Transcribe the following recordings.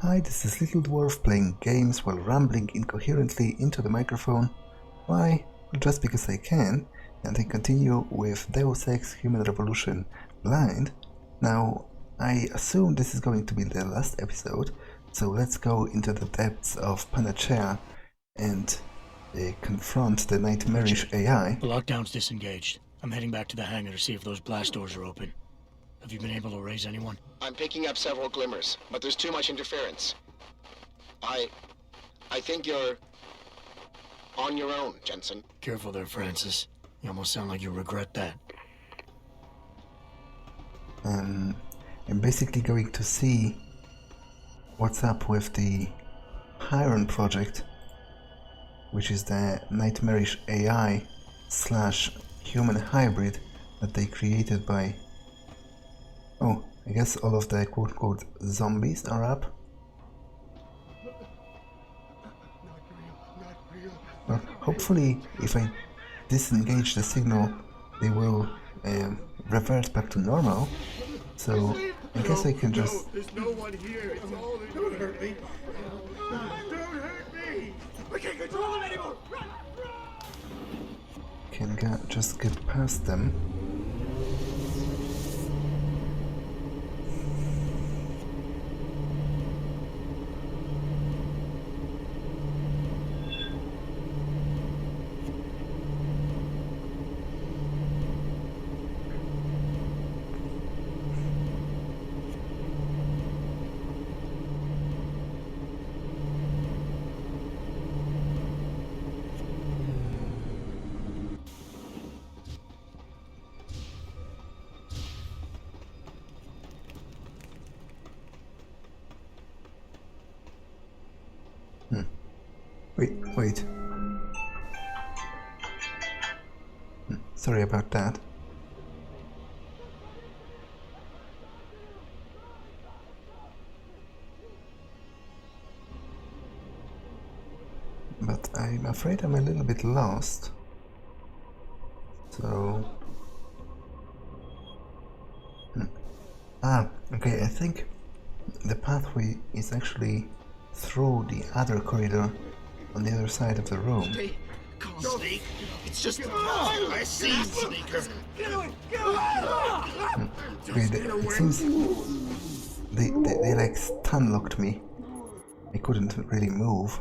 Hi, this is Little Dwarf playing games while rambling incoherently into the microphone. Why? Well, just because I can, and I continue with Deus Ex Human Revolution Blind. Now, I assume this is going to be the last episode, so let's go into the depths of Panchea and confront the nightmarish AI. The lockdown's disengaged. I'm heading back to the hangar to see if those blast doors are open. Have you been able to raise anyone? I'm picking up several glimmers, but there's too much interference. I think you're on your own, Jensen. Careful there, Francis. You almost sound like you regret that. I'm basically going to see what's up with the Hyron project, which is the nightmarish AI / human hybrid that they created by... Oh, I guess all of the quote-unquote zombies are up. Well, hopefully, if I disengage the signal, they will revert back to normal. So, I guess I can just... There's no one here. It's all in. Don't hurt me. Don't hurt me. I can't control him anymore. Can just get past them. Wait. Sorry about that. But I'm afraid I'm a little bit lost. So... okay, I think the pathway is actually through the other corridor on the other side of the room. Stay calm, Snake. It's just I see Sneaker. Get away! Get away! It seems they like stun locked me. I couldn't really move.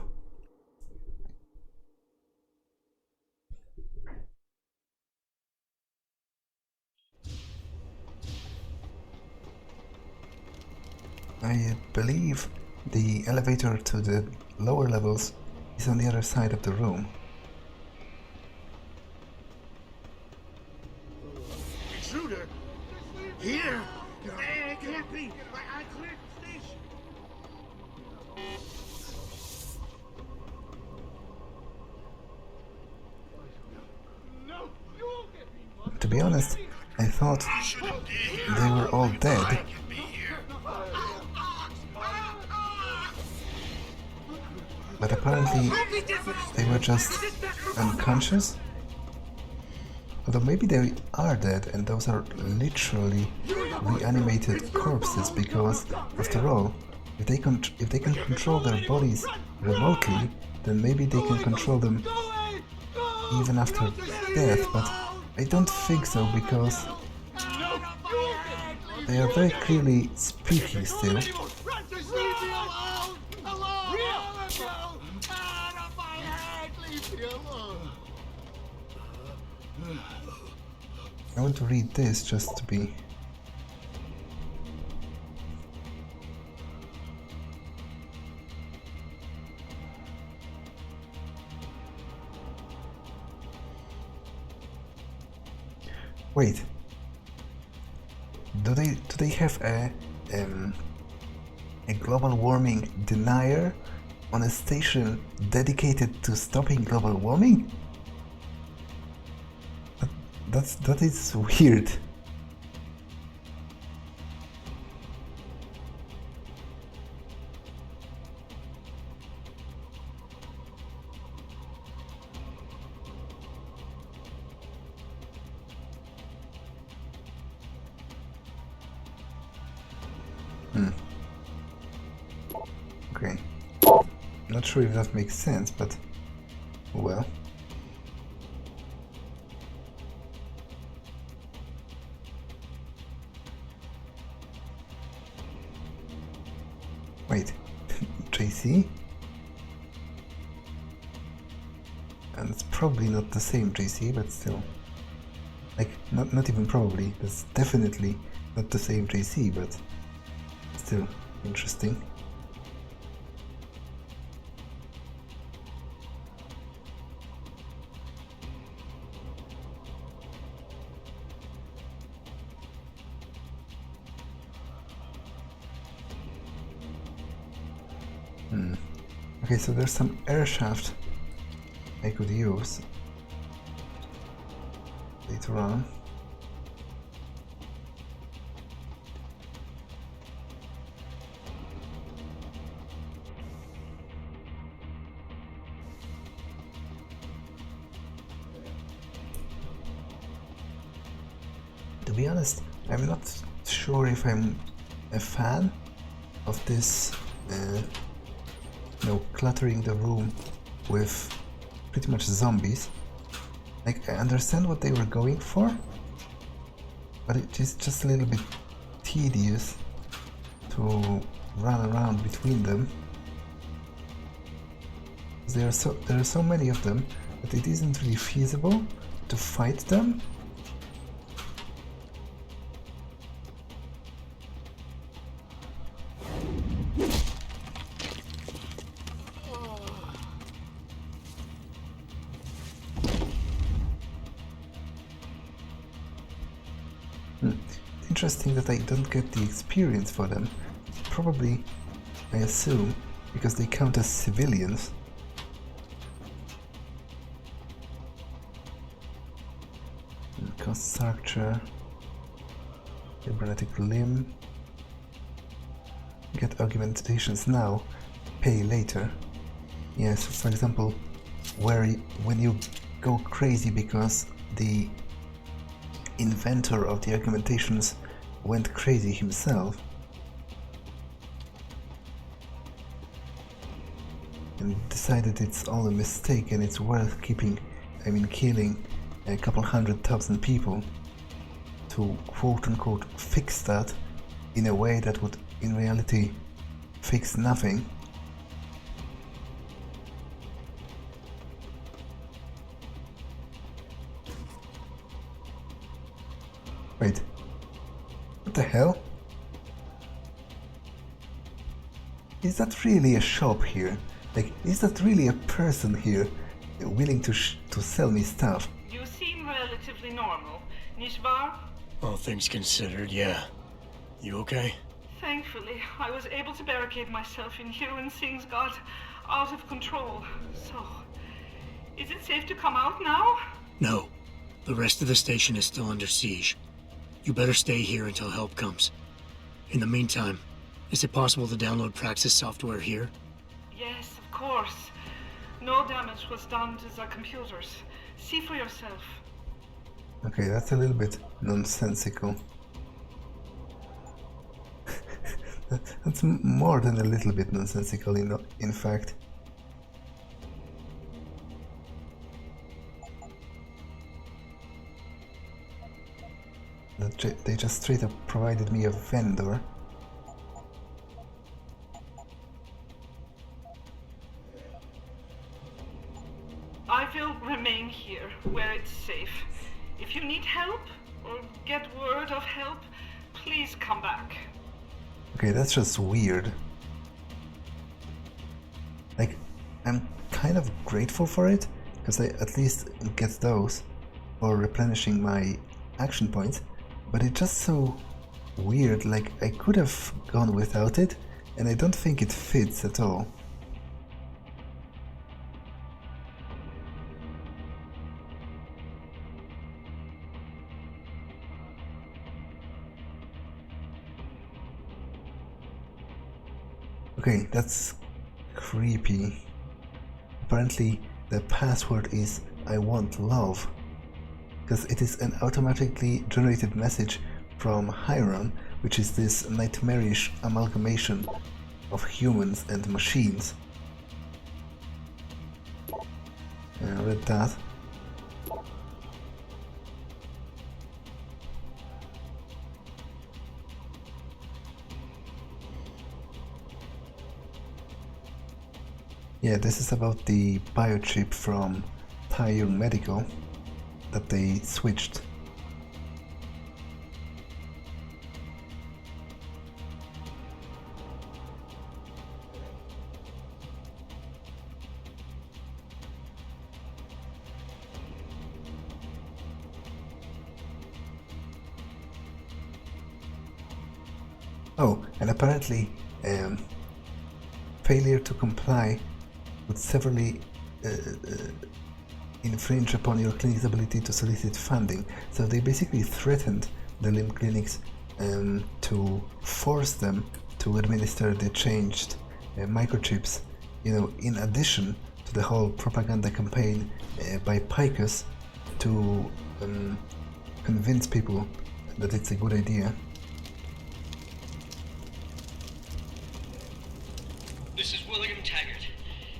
I believe the elevator to the lower levels is on the other side of the room. Intruder! Here! It can't be! I cleared the station! No! You won't get me! To be honest, I thought they were all dead. But apparently they were just unconscious. Although maybe they are dead and those are literally reanimated corpses, because after all, if they can control their bodies remotely, then maybe they can control them even after death, but I don't think so, because they are very clearly speaking still. I want to read this just to be... Wait. Do they have a global warming denier on a station dedicated to stopping global warming? That is weird. Okay. Not sure if that makes sense, but well. Wait, JC? And it's probably not the same JC, but still. Like, not even probably, it's definitely not the same JC, but still interesting. Okay, so there's some air shaft I could use later on. To be honest, I'm not sure if I'm a fan of this cluttering the room with pretty much zombies. Like, I understand what they were going for, but it is just a little bit tedious to run around between them. There are so many of them that it isn't really feasible to fight them. Interesting that I don't get the experience for them. Probably, I assume, because they count as civilians. Cost structure, cybernetic limb. Get augmentations now, pay later. Yes, for example, when you go crazy because the inventor of the augmentations went crazy himself and decided it's all a mistake and it's worth killing a couple 100,000 people to quote-unquote fix that in a way that would in reality fix nothing. Wait, what the hell? Is that really a shop here? Like, is that really a person here willing to sell me stuff? You seem relatively normal, nicht wahr? All things considered, yeah. You okay? Thankfully, I was able to barricade myself in here when things got out of control. So, is it safe to come out now? No. The rest of the station is still under siege. You better stay here until help comes. In the meantime, is it possible to download Praxis software here? Yes, of course. No damage was done to the computers. See for yourself. Okay, that's a little bit nonsensical. That's more than a little bit nonsensical, in fact. They just straight up provided me a vendor. I will remain here, where it's safe. If you need help, or get word of help, please come back. Okay, that's just weird. Like, I'm kind of grateful for it, because I at least get those for replenishing my action points, but it's just so weird. Like, I could have gone without it, and I don't think it fits at all. Okay, that's creepy. Apparently the password is I want love, because it is an automatically generated message from Hyron, which is this nightmarish amalgamation of humans and machines. I read that. Yeah, this is about the biochip from Hyron Medical that they switched. Oh, and apparently failure to comply would severely infringe upon your clinic's ability to solicit funding. So they basically threatened the limb clinics to force them to administer the changed microchips, you know, in addition to the whole propaganda campaign by Pacifist to convince people that it's a good idea. This is William Taggart.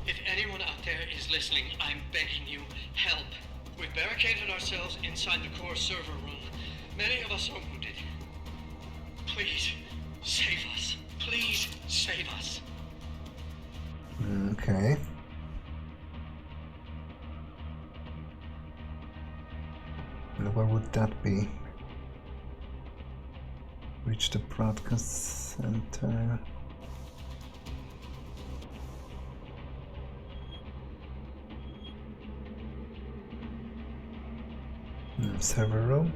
If anyone out there is listening, I'm begging you, help. We've barricaded ourselves inside the core server room. Many of us are wounded. Please, save us. Please, save us. Okay. And where would that be? Reach the broadcast center. Server room?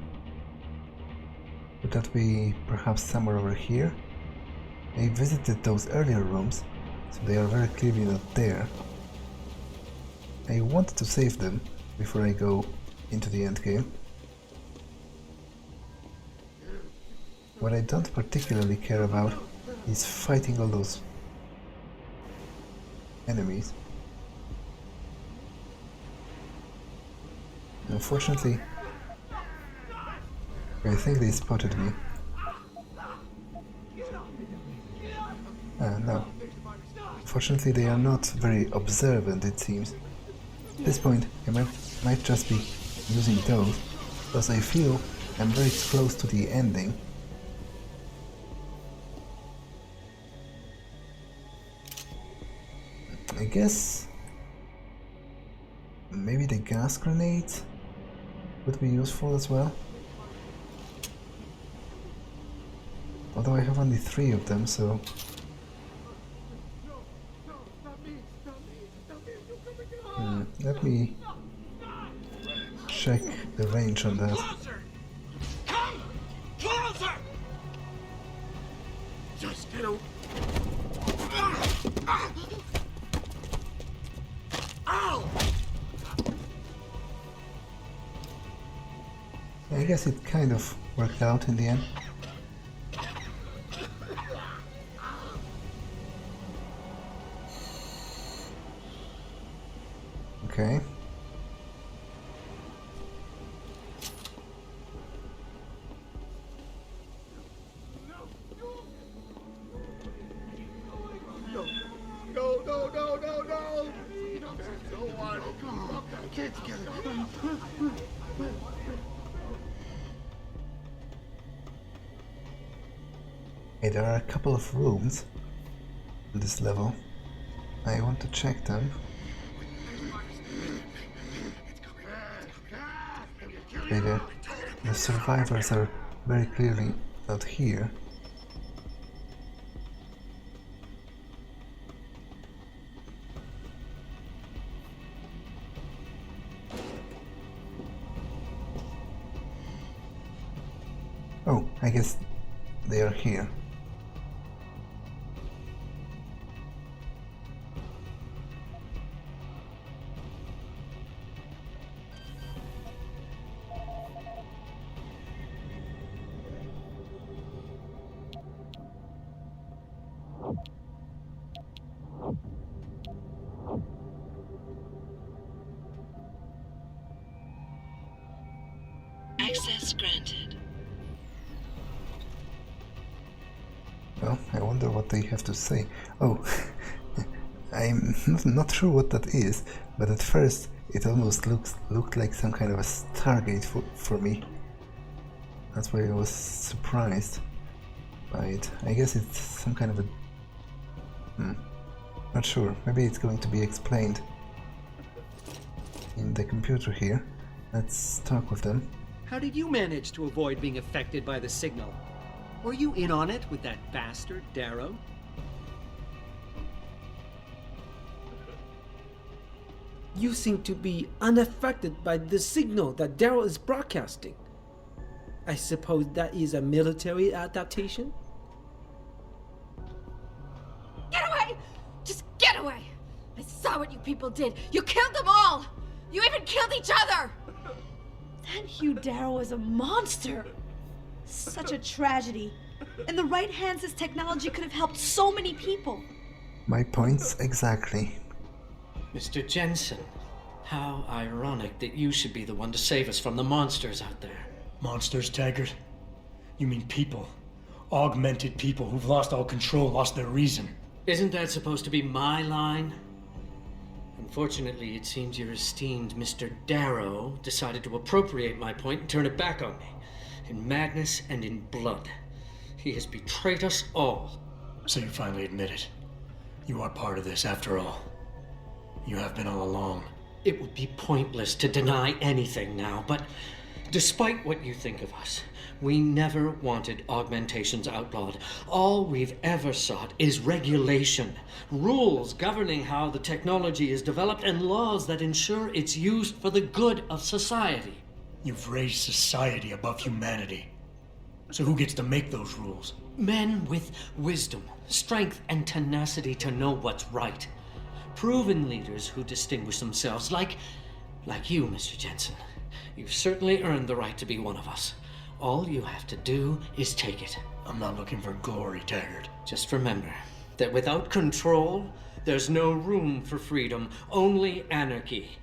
Would that be perhaps somewhere over here? I visited those earlier rooms, so they are very clearly not there. I want to save them before I go into the endgame. What I don't particularly care about is fighting all those enemies. Unfortunately, I think they spotted me. No. Fortunately, they are not very observant, it seems. At this point, I might just be using those, because I feel I'm very close to the ending. I guess maybe the gas grenades would be useful as well. Although I have only 3 of them, so... let me check the range on that. Come closer! Just get away. Ow! I guess it kind of worked out in the end. Okay. No. No one. Get together. Okay, there are a couple of rooms on this level. I want to check them. Okay, the survivors are very clearly not here. Oh, I guess they are here. Access granted. Well, I wonder what they have to say. Oh, I'm not sure what that is, but at first it almost looked like some kind of a Stargate for me. That's why I was surprised by it. I guess it's some kind of a... not sure. Maybe it's going to be explained in the computer here. Let's talk with them. How did you manage to avoid being affected by the signal? Were you in on it with that bastard, Darrow? You seem to be unaffected by the signal that Darrow is broadcasting. I suppose that is a military adaptation? Get away! Just get away! I saw what you people did. You killed them all! You even killed each other! That Hugh Darrow is a monster. Such a tragedy. In the right hands, this technology could have helped so many people. My points exactly. Mr. Jensen, how ironic that you should be the one to save us from the monsters out there. Monsters, Taggart? You mean people. Augmented people who've lost all control, lost their reason. Isn't that supposed to be my line? Unfortunately, it seems your esteemed Mr. Darrow decided to appropriate my point and turn it back on me. In madness and in blood. He has betrayed us all. So you finally admit it. You are part of this after all. You have been all along. It would be pointless to deny anything now, but despite what you think of us, we never wanted augmentations outlawed. All we've ever sought is regulation, rules governing how the technology is developed, and laws that ensure it's used for the good of society. You've raised society above humanity. So who gets to make those rules? Men with wisdom, strength, and tenacity to know what's right. Proven leaders who distinguish themselves, like you, Mr. Jensen. You've certainly earned the right to be one of us. All you have to do is take it. I'm not looking for glory, Taggart. Just remember that without control, there's no room for freedom, only anarchy.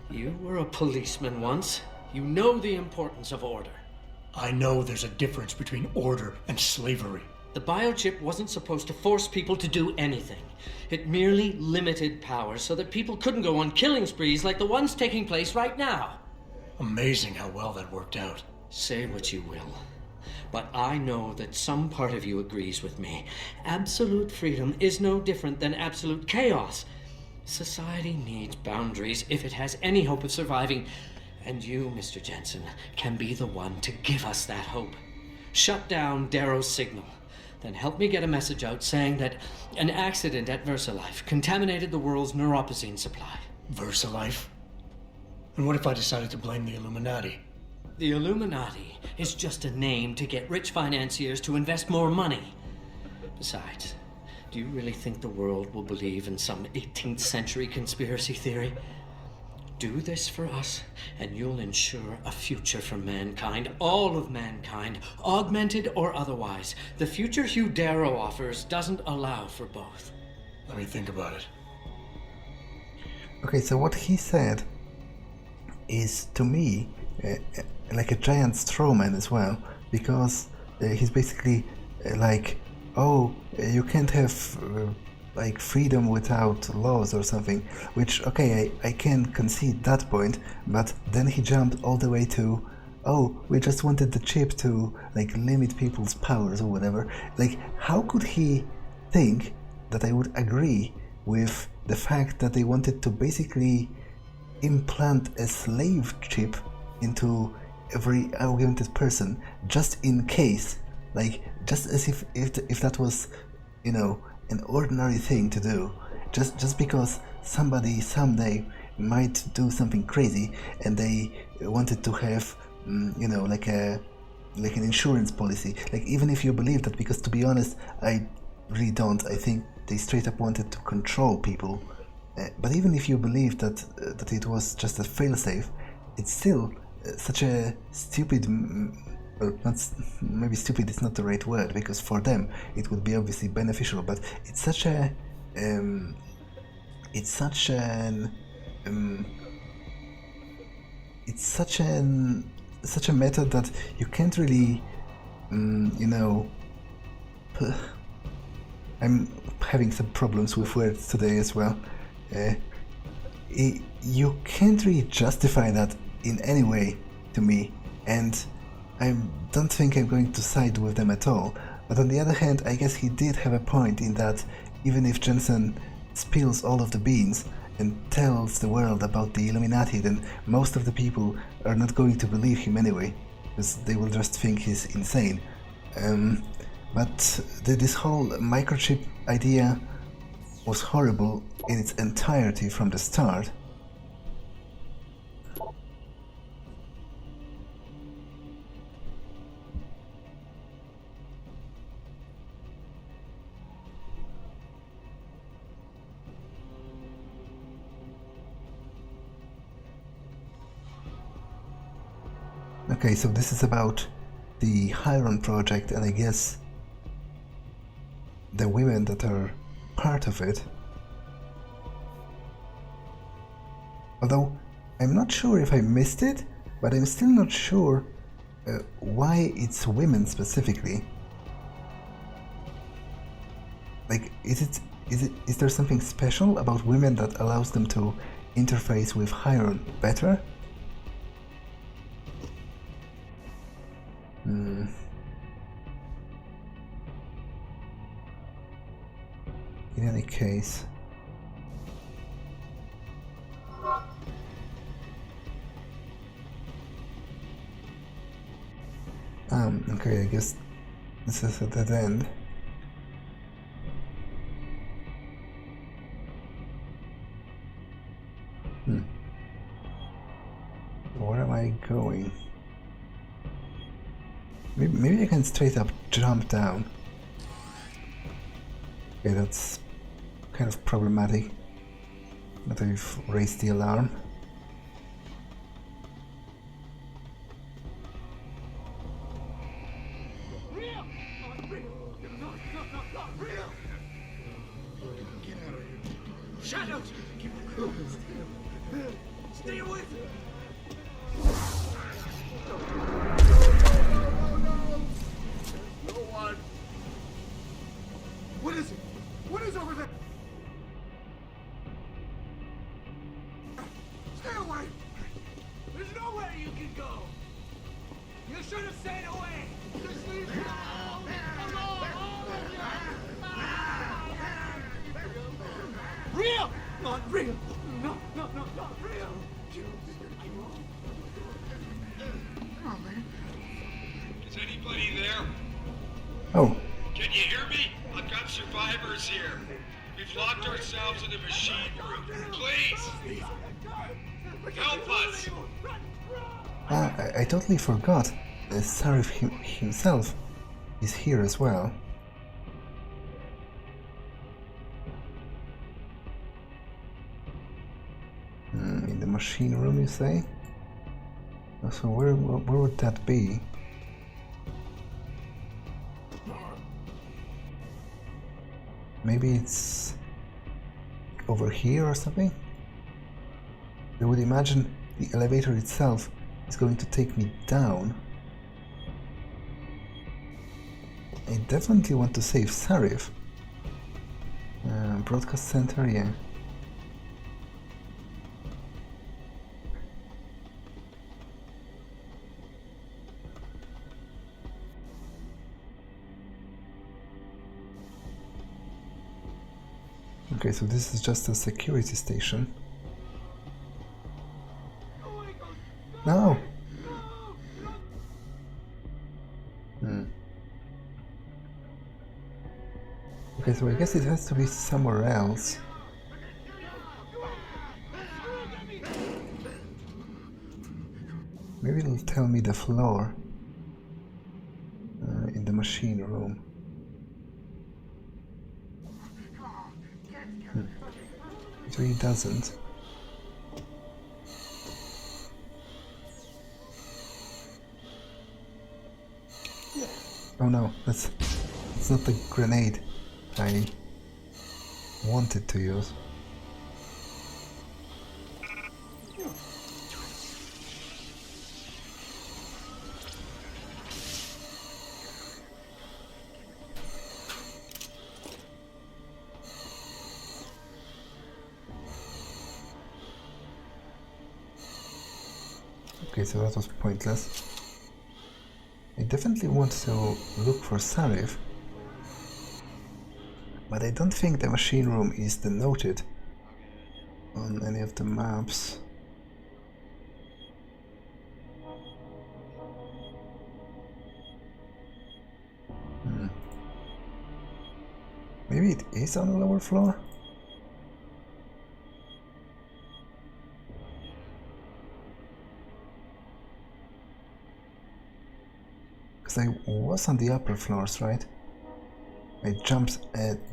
You were a policeman once. You know the importance of order. I know there's a difference between order and slavery. The biochip wasn't supposed to force people to do anything. It merely limited power so that people couldn't go on killing sprees like the ones taking place right now. Amazing how well that worked out. Say what you will, but I know that some part of you agrees with me. Absolute freedom is no different than absolute chaos. Society needs boundaries if it has any hope of surviving, and you, Mr. Jensen, can be the one to give us that hope. Shut down Darrow's signal, then help me get a message out saying that an accident at VersaLife contaminated the world's neuropozyne supply. VersaLife? And what if I decided to blame the Illuminati? The Illuminati is just a name to get rich financiers to invest more money. Besides, do you really think the world will believe in some 18th century conspiracy theory? Do this for us, and you'll ensure a future for mankind, all of mankind, augmented or otherwise. The future Hugh Darrow offers doesn't allow for both. Let me think about it. Okay, so what he said is, to me, like a giant strawman as well, because he's basically like, oh, you can't have like freedom without laws or something, which, okay, I can concede that point, but then he jumped all the way to, oh, we just wanted the chip to like limit people's powers or whatever. Like, how could he think that I would agree with the fact that they wanted to basically implant a slave chip into every augmented person, just in case, like, just as if that was, you know, an ordinary thing to do, just because somebody someday might do something crazy and they wanted to have, you know, like an insurance policy. Like, even if you believe that, because to be honest, I really don't. I think they straight up wanted to control people. But even if you believe that it was just a failsafe, it's still such a stupid, well, not, maybe stupid is not the right word, because for them it would be obviously beneficial, but it's such a such a method that you can't really, you know, I'm having some problems with words today as well. You can't really justify that in any way to me, and I don't think I'm going to side with them at all. But on the other hand, I guess he did have a point in that even if Jensen spills all of the beans and tells the world about the Illuminati, then most of the people are not going to believe him anyway, because they will just think he's insane. But this whole microchip idea was horrible in its entirety from the start. Okay, so this is about the Hyron project, and I guess the women that are part of it. Although I'm not sure if I missed it, but I'm still not sure why it's women specifically. Like, is there something special about women that allows them to interface with Hyron better? In any case, okay, I guess this is a dead end. Where am I going? Maybe I can straight up jump down. Okay, that's kind of problematic. But I've raised the alarm. Shadows! Stay away from me! No one! What is it? What is over there? Stay away! There's nowhere you can go! You should have stayed away! Just leave me alone! Real! Not real! No, not real! Oh, man. Is anybody there? Oh. Can you hear me? I've got survivors here. We've locked ourselves in the machine room. Please! Help us! I totally forgot. Sarif himself is here as well. In the machine room, you say? So where would that be? Maybe it's over here or something? I would imagine the elevator itself is going to take me down. I definitely want to save Sarif. Broadcast center, yeah. Okay, so this is just a security station. No! Okay, so I guess it has to be somewhere else. Maybe it'll tell me the floor in the machine room. It really doesn't. Oh no, that's not the grenade I wanted to use. Okay, so that was pointless. I definitely want to look for Sarif, but I don't think the machine room is denoted on any of the maps. Maybe it is on the lower floor? Because I was on the upper floors, right? I jumped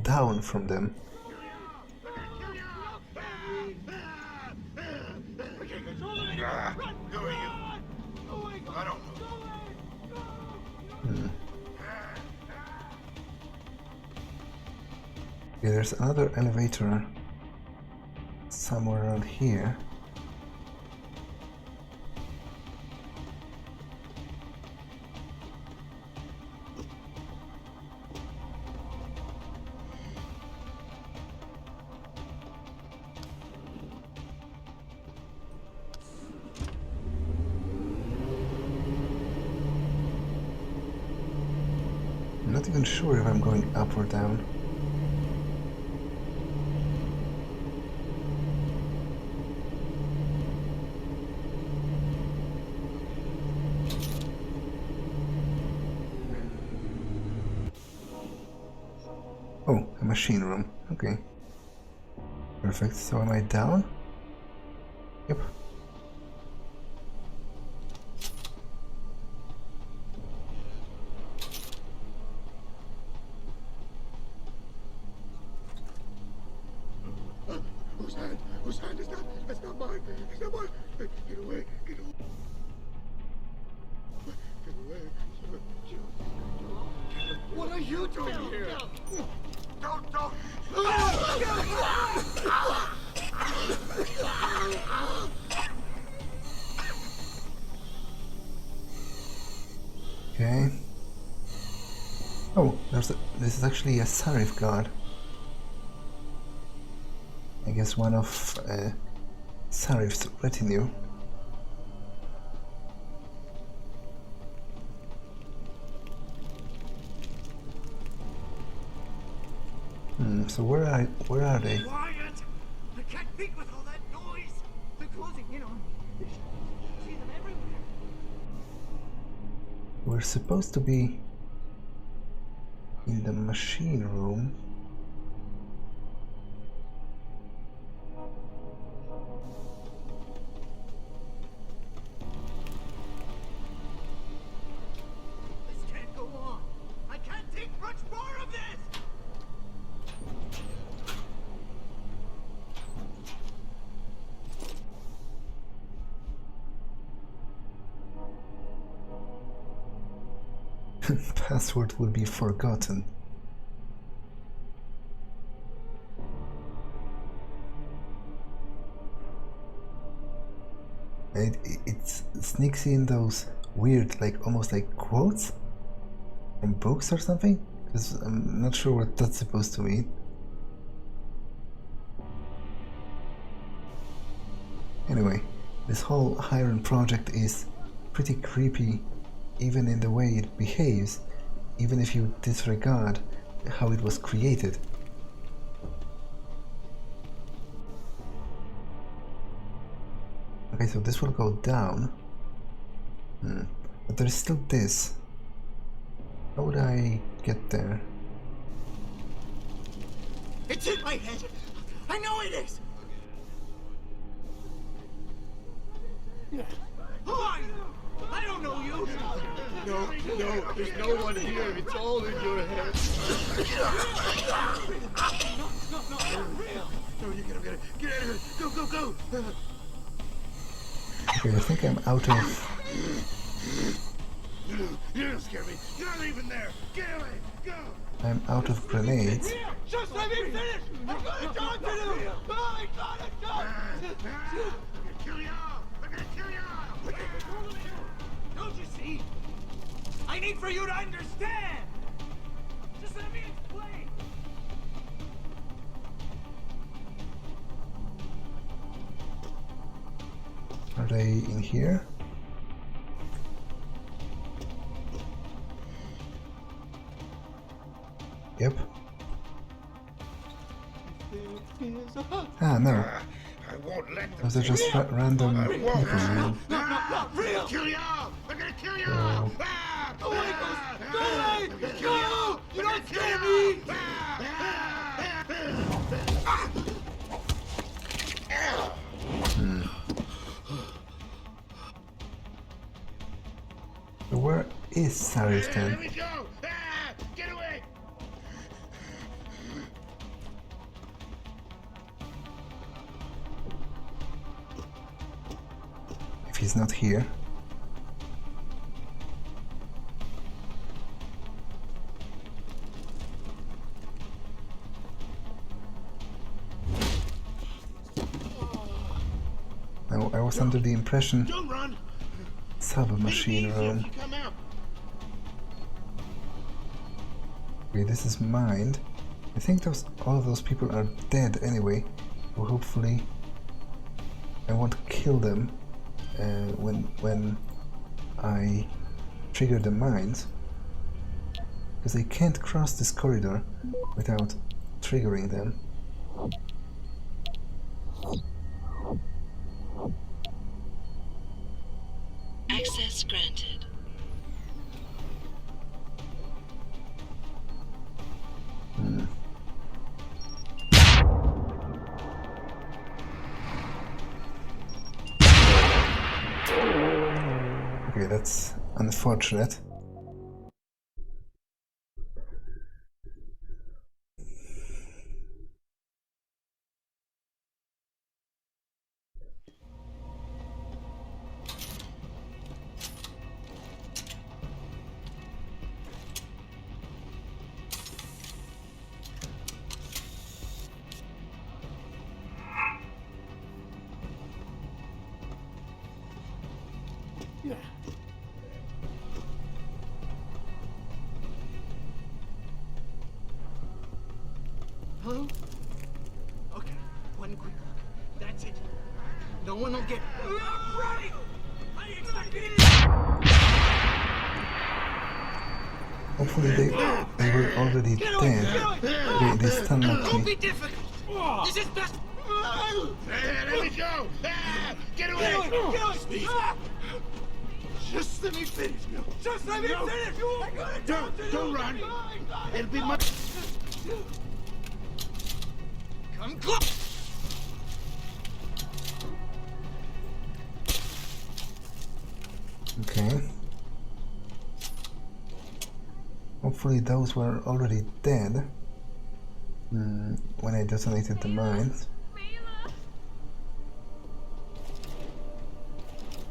down from them. Who are you? I don't know. Okay, there's another elevator somewhere around here. I'm not even sure if I'm going up or down. Oh, a machine room. Okay. Perfect. So am I down? Yep. Whose hand? Whose hand is that? That's not mine. It's not mine. Get away. Get away. Get away. What are you doing here? Don't. Okay. Oh, this is actually a Sarif guard. I guess one of Sarif's retinue. So where are they? Quiet! I can't think with all that noise. They're closing in on me. They should see them everywhere. We're supposed to be in the machine room. This can't go on. I can't take much more of this. Password will be forgotten. It sneaks in those weird, almost like quotes from books or something, because I'm not sure what that's supposed to mean. Anyway, this whole Hyron project is pretty creepy, even in the way it behaves, even if you disregard how it was created. Okay, so this will go down. But there is still this. How would I get there? It's in my head. I know it is. Who are you? I don't know you. No, there's no one here. It's all in your head. No, you get out of here. Go. Okay, I think I'm out of... You don't scare me. You're not even there. Get away. Go. I'm out of grenades. Just let me finish. I'm gonna talk to them. I gotta talk. I'm gonna kill you all. Don't you see? I need for you to understand. Just let me explain. Are they in here? Ah, no. I won't let them. Those are just random people, man. Not real! Kill you all! I'm gonna kill you Oh. all! Go away, Ghost! Go away! No! You don't scare me! So where is Sarif Here then? we go! Get away! If he's not here. No, I was under the impression Don't run! sub-machine Easy room. if you come out. Okay, this is mind. I think all of those people are dead anyway. So hopefully I won't kill them when I trigger the mines. Because I can't cross this corridor without triggering them. Access granted. Okay, that's unfortunate. Yeah. Hello? Okay, one quick look. That's it. No one will get... Right! I expected it! Hopefully they were already dead. Okay, they stun Don't locked be me. difficult! This is best... There we go! Get away! Steve! Just let me finish! Just let me finish! I got it! Don't run! It'll be much... Come close! Okay. Hopefully those were already dead when I detonated the mines.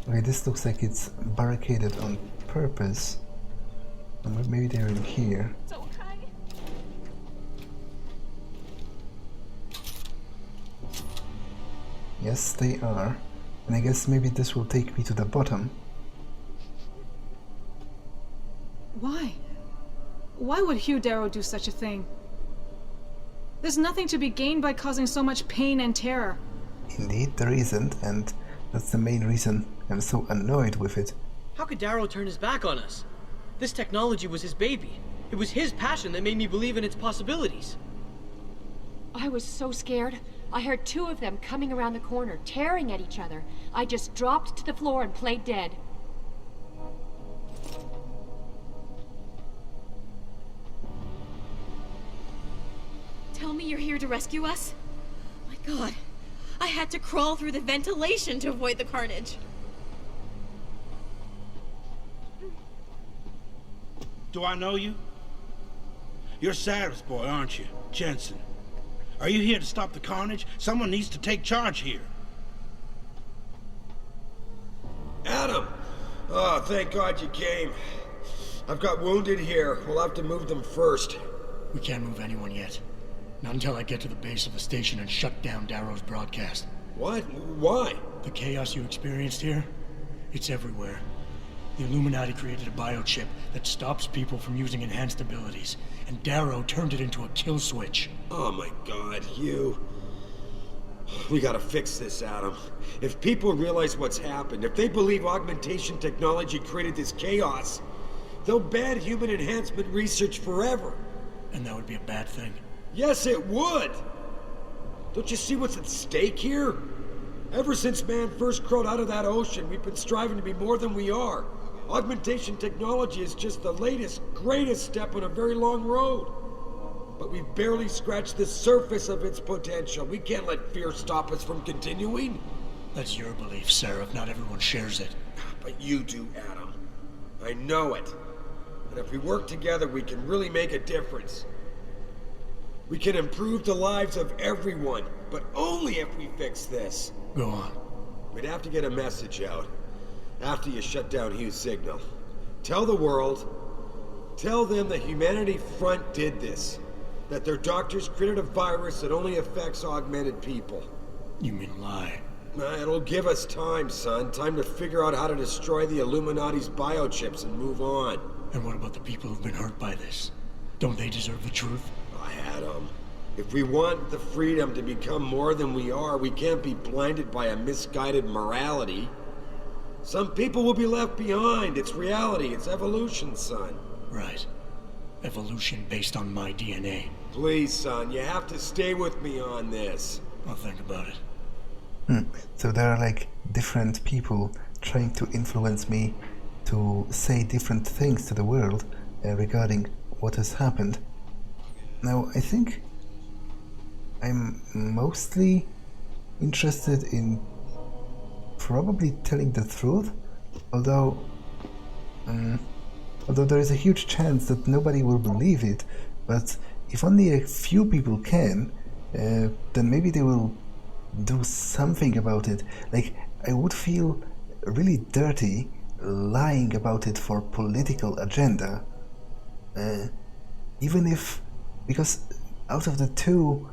Okay, this looks like it's barricaded on purpose. Maybe they're in here. It's okay. Yes, they are. And I guess maybe this will take me to the bottom. Why? Why would Hugh Darrow do such a thing? There's nothing to be gained by causing so much pain and terror. Indeed, there isn't, and that's the main reason I'm so annoyed with it. How could Darrow turn his back on us? This technology was his baby. It was his passion that made me believe in its possibilities. I was so scared. I heard two of them coming around the corner, tearing at each other. I just dropped to the floor and played dead. Tell me you're here to rescue us? My God, I had to crawl through the ventilation to avoid the carnage. Do I know you? You're Sarif's boy, aren't you? Jensen. Are you here to stop the carnage? Someone needs to take charge here. Adam! Oh, thank God you came. I've got wounded here. We'll have to move them first. We can't move anyone yet. Not until I get to the base of the station and shut down Darrow's broadcast. What? Why? The chaos you experienced here, it's everywhere. The Illuminati created a biochip that stops people from using enhanced abilities, and Darrow turned it into a kill switch. Oh my God, you... We gotta fix this, Adam. If people realize what's happened, if they believe augmentation technology created this chaos, they'll ban human enhancement research forever. And that would be a bad thing. Yes, it would! Don't you see what's at stake here? Ever since man first crawled out of that ocean, we've been striving to be more than we are. Augmentation technology is just the latest, greatest step on a very long road. But we've barely scratched the surface of its potential. We can't let fear stop us from continuing. That's your belief, Sarif. Not everyone shares it. But you do, Adam. I know it. And if we work together, we can really make a difference. We can improve the lives of everyone, but only if we fix this. Go on. We'd have to get a message out after you shut down Hugh's signal. Tell the world, tell them the Humanity Front did this. That their doctors created a virus that only affects augmented people. You mean lie? It'll give us time, son. Time to figure out how to destroy the Illuminati's biochips and move on. And what about the people who've been hurt by this? Don't they deserve the truth? Adam, if we want the freedom to become more than we are, we can't be blinded by a misguided morality. Some people will be left behind. It's reality. It's evolution, son. Right. Evolution based on my DNA. Please, son, you have to stay with me on this. I'll think about it. So there are like different people trying to influence me to say different things to the world regarding what has happened. Now, I think I'm mostly interested in probably telling the truth, although there is a huge chance that nobody will believe it, but if only a few people can, then maybe they will do something about it. Like, I would feel really dirty lying about it for political agenda, even if, because out of the two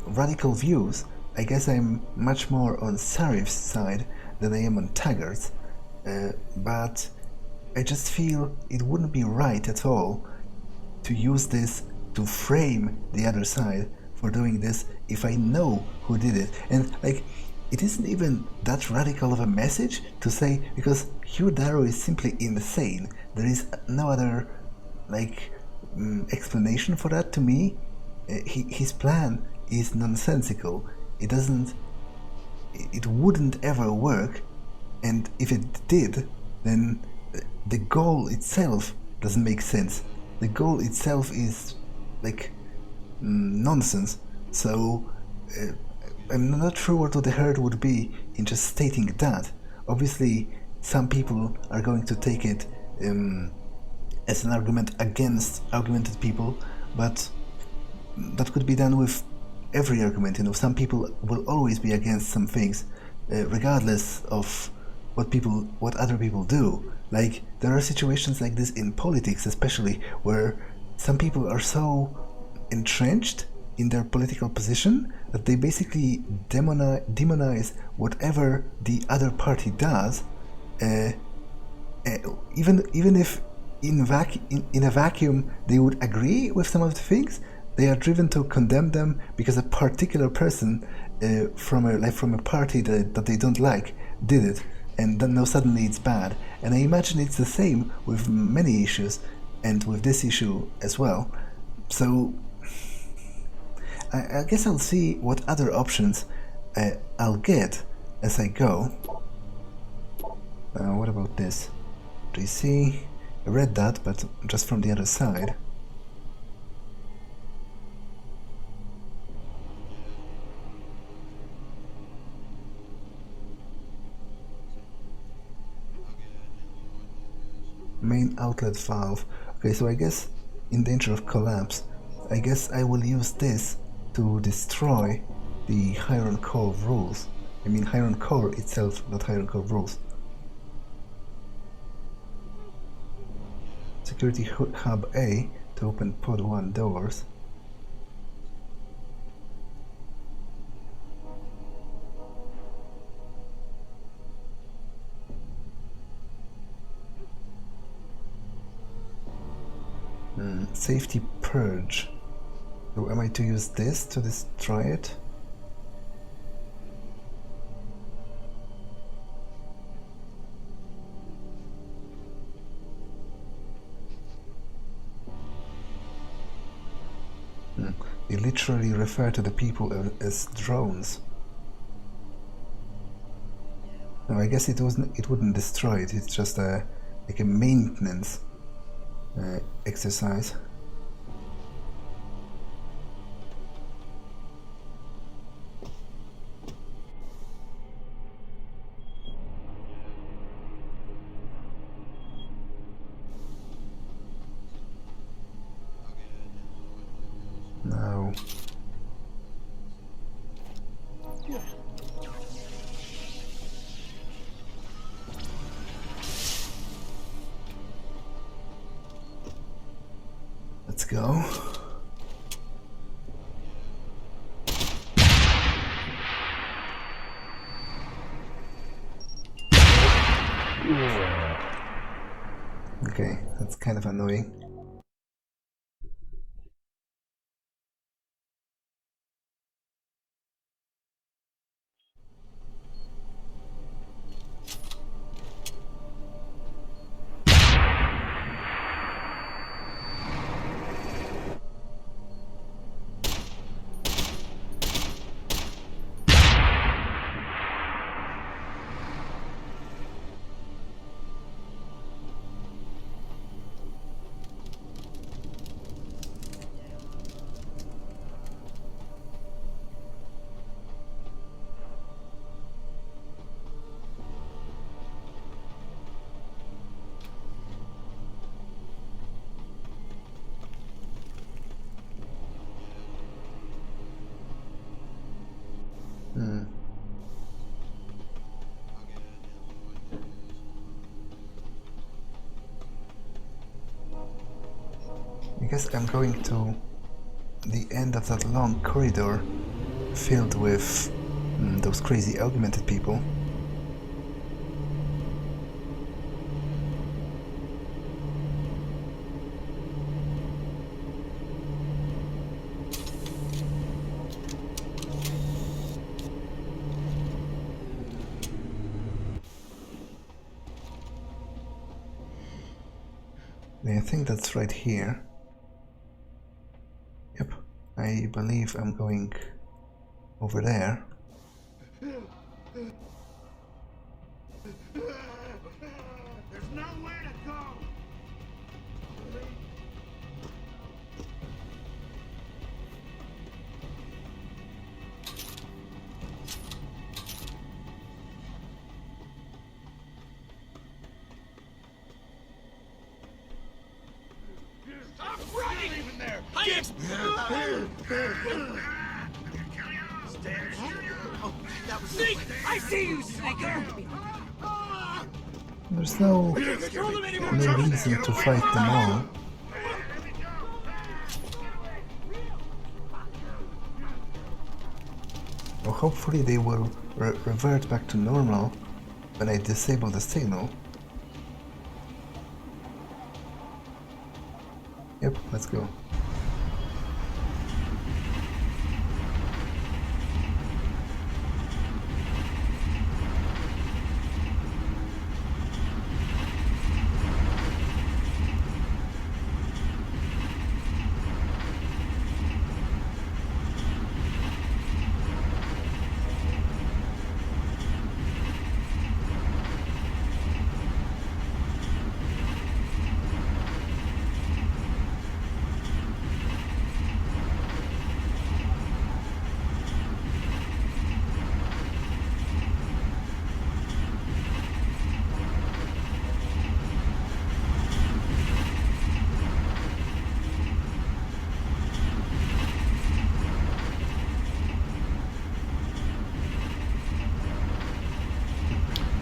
radical views, I guess I'm much more on Sarif's side than I am on Taggart's, but I just feel it wouldn't be right at all to use this to frame the other side for doing this if I know who did it. And like, it isn't even that radical of a message to say, because Hugh Darrow is simply insane. There is no other explanation for that to me. His plan is nonsensical. It wouldn't ever work, and if it did, then the goal itself doesn't make sense. The goal itself is nonsense. So I'm not sure what the hurt would be in just stating that. Obviously, some people are going to take it as an argument against augmented people, but that could be done with every argument. Some people will always be against some things, regardless of what other people do. Like, there are situations like this in politics, especially, where some people are so entrenched in their political position that they basically demonize whatever the other party does, even if in a vacuum they would agree with some of the things. They are driven to condemn them because a particular person from a party that they don't like did it, and then now suddenly it's bad. And I imagine it's the same with many issues, and with this issue as well. So I guess I'll see what other options I'll get as I go. What about this? Do you see? I read that, but just from the other side. Main outlet valve. Okay, so I guess in danger of collapse, I guess I will use this to destroy the Hyron Core rules. I mean Hyron Core itself, not Hyron Core rules. Security Hub A to open Pod 1 doors. Safety Purge. So am I to use this to destroy it? It literally refer to the people as drones. No, I guess it wouldn't destroy it. It's just like a maintenance exercise. No. Let's go. Okay, that's kind of annoying. I guess I'm going to the end of that long corridor filled with those crazy augmented people. I think that's right here. Yep, I believe I'm going over there. There's nowhere to go. Stop running! Even there. Sneak! I see you, Sneaker! There's no reason to fight them all. Well, hopefully they will revert back to normal when I disable the signal. Yep, let's go.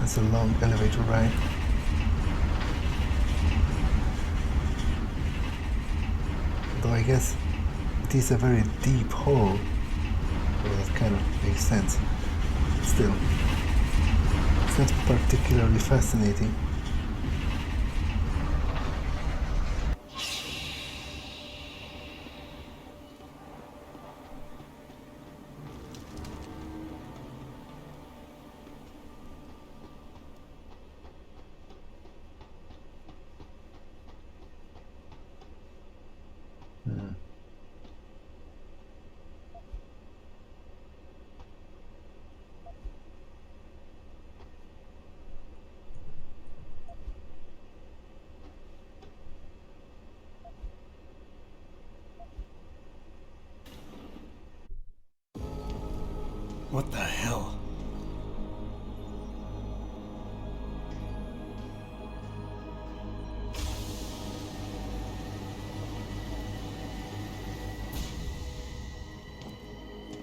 That's a long elevator ride. Though I guess it is a very deep hole, so that kind of makes sense. Still, it's not particularly fascinating. What the hell?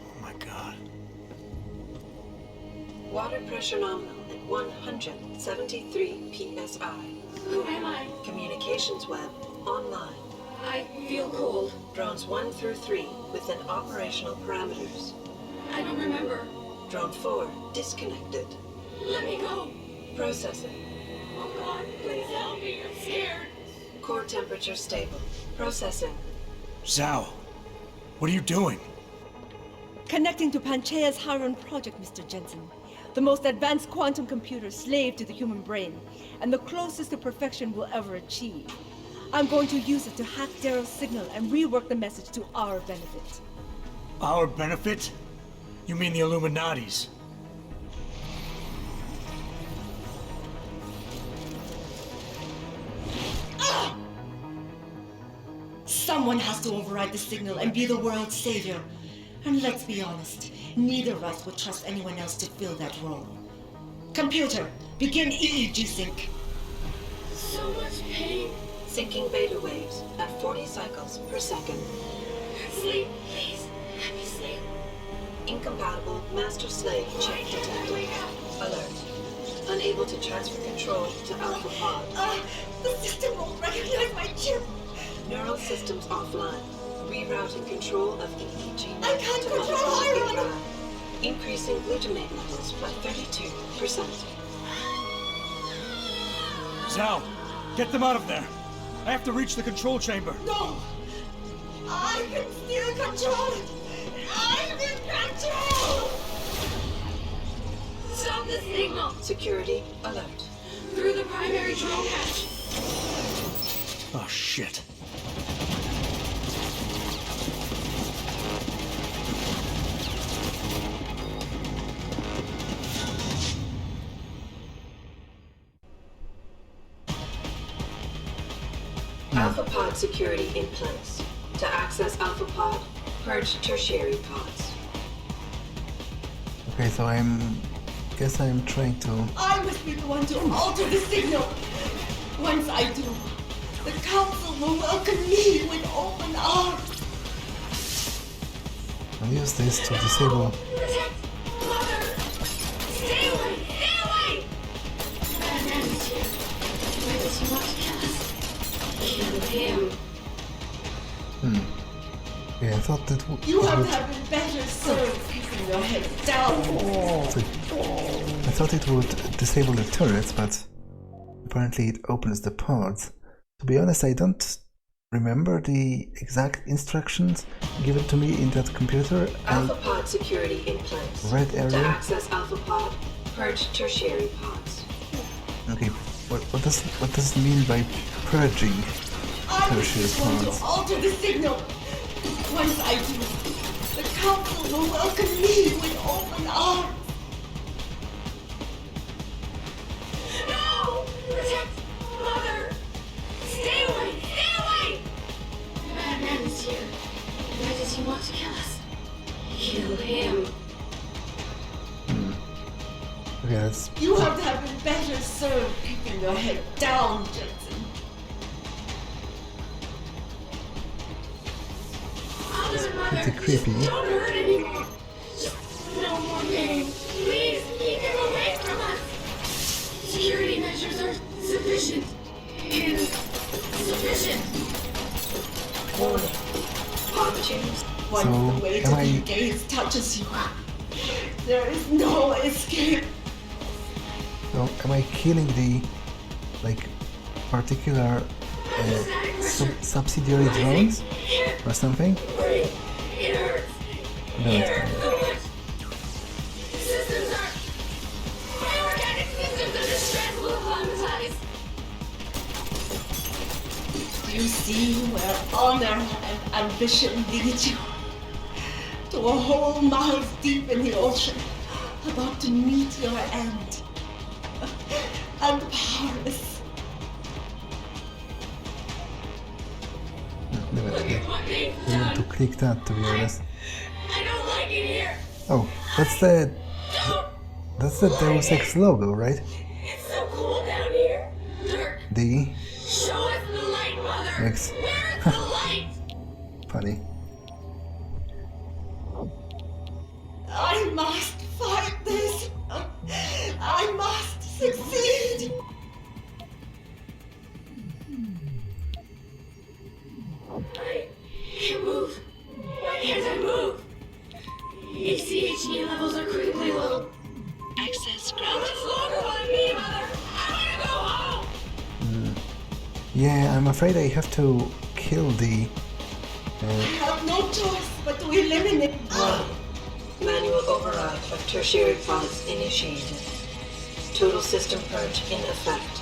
Oh my god. Water pressure nominal at 173 psi. Who am I? Communications web online. I feel cold. Drones 1 through 3 within operational parameters. I don't remember. Drone 4 disconnected. Let me go. Processing. Oh god, please help me. I'm scared. Core temperature stable. Processing. Zhao, what are you doing? Connecting to Panchea's Hyron project, Mr. Jensen. The most advanced quantum computer slave to the human brain, and the closest to perfection we'll ever achieve. I'm going to use it to hack Darrow's signal and rework the message to our benefit. Our benefit? You mean the Illuminati's? Someone has to override the signal and be the world's savior. And let's be honest, neither of us would trust anyone else to fill that role. Computer, begin EEG sync. So much pain. Syncing beta waves at 40 cycles per second. Sleep, please. Let me sleep. Incompatible master-slave check detected. Alert. Unable to transfer control to Alpha Pod. The system won't recognize my chip. Neural systems offline. Rerouting control of EEG I can't control Hyron! Increasing glutamate levels by 32%. Zhao, get them out of there. I have to reach the control chamber. No! I can still control it! I'm in control! Stop the signal! Security alert. Through the primary drone hatch. Oh shit. Alpha Pod security in place. To access Alpha Pod, purge tertiary pods. Okay, so guess I'm trying to... I must be the one to alter the signal. Once I do, the council will welcome me with open arms. I'll use this to disable... Protect! Mother! Stay away! Stay away! Bad man is here. Why does he want to kill us? Kill him. Yeah, I thought that You have to have been better served keeping your head down. I thought it would disable the turrets, but apparently it opens the pods. To be honest, I don't remember the exact instructions given to me in that computer. Alpha Pod security in place. Red area. To access Alpha Pod, purge tertiary pods. Okay, what does it mean by purging tertiary I want pods? to alter the signal. Once I do, the council will welcome me with open arms. No! Protect! Mother! Stay away! Stay away! Bad man is here. Why does he want to kill us? Kill him. Okay, that's... You have to have been better served keeping your head down, Jensen. pretty creepy. Don't hurt anymore. Just no more pain. Please keep him away from us. Security measures are sufficient. Insufficient. Warning. Pod tubes. Once the weight of your gaze touches you, there is no escape. So, am I killing the, like, particular subsidiary drones or something? It hurts. No, It it's hurts fine. so much. Systems are... My organic systems are distressed will acclimatize. Do you see where honor and ambition lead you? To a hole miles deep in the ocean, about to meet your end. And powerless. I want to click that, to be honest. I don't like it here. Oh, That's the Deus Ex logo, right? It's so cool down here. Dirk, D show us the light, Mother. X. Where's the light? Funny. I must fight this. I must succeed. I can't move. Why can't I move? ACHE levels are critically low. Access granted. It's longer than me, Mother. I want to go home. Yeah, I'm afraid I have to kill the... I have no choice but to eliminate. Manual override of tertiary pods initiated. Total system purge in effect.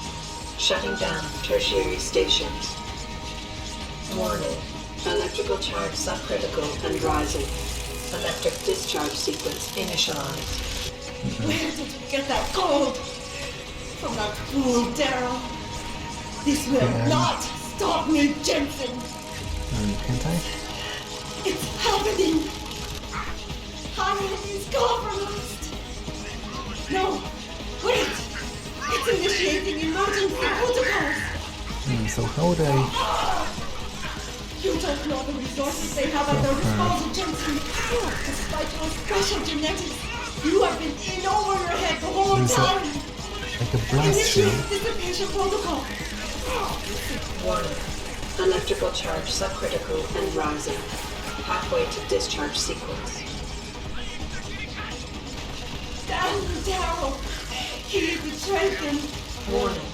Shutting down tertiary stations. Warning. Electrical charge subcritical and rising. Electric discharge sequence initialized. Where did you get that gold? From that fool Darrow. This will not stop me, Jensen. Can't I? It's happening. Hyron is compromised. No, wait. It's initiating emergency protocols. So how would I... You don't know the resources they have at their disposal, Jensen. Despite your special genetics, you have been in over your head the whole time. Like a blast shield. Initiate dissipation protocol. Warning. Electrical charge subcritical and rising. Halfway to discharge sequence. Damn Darrow. He betrayed them. Warning.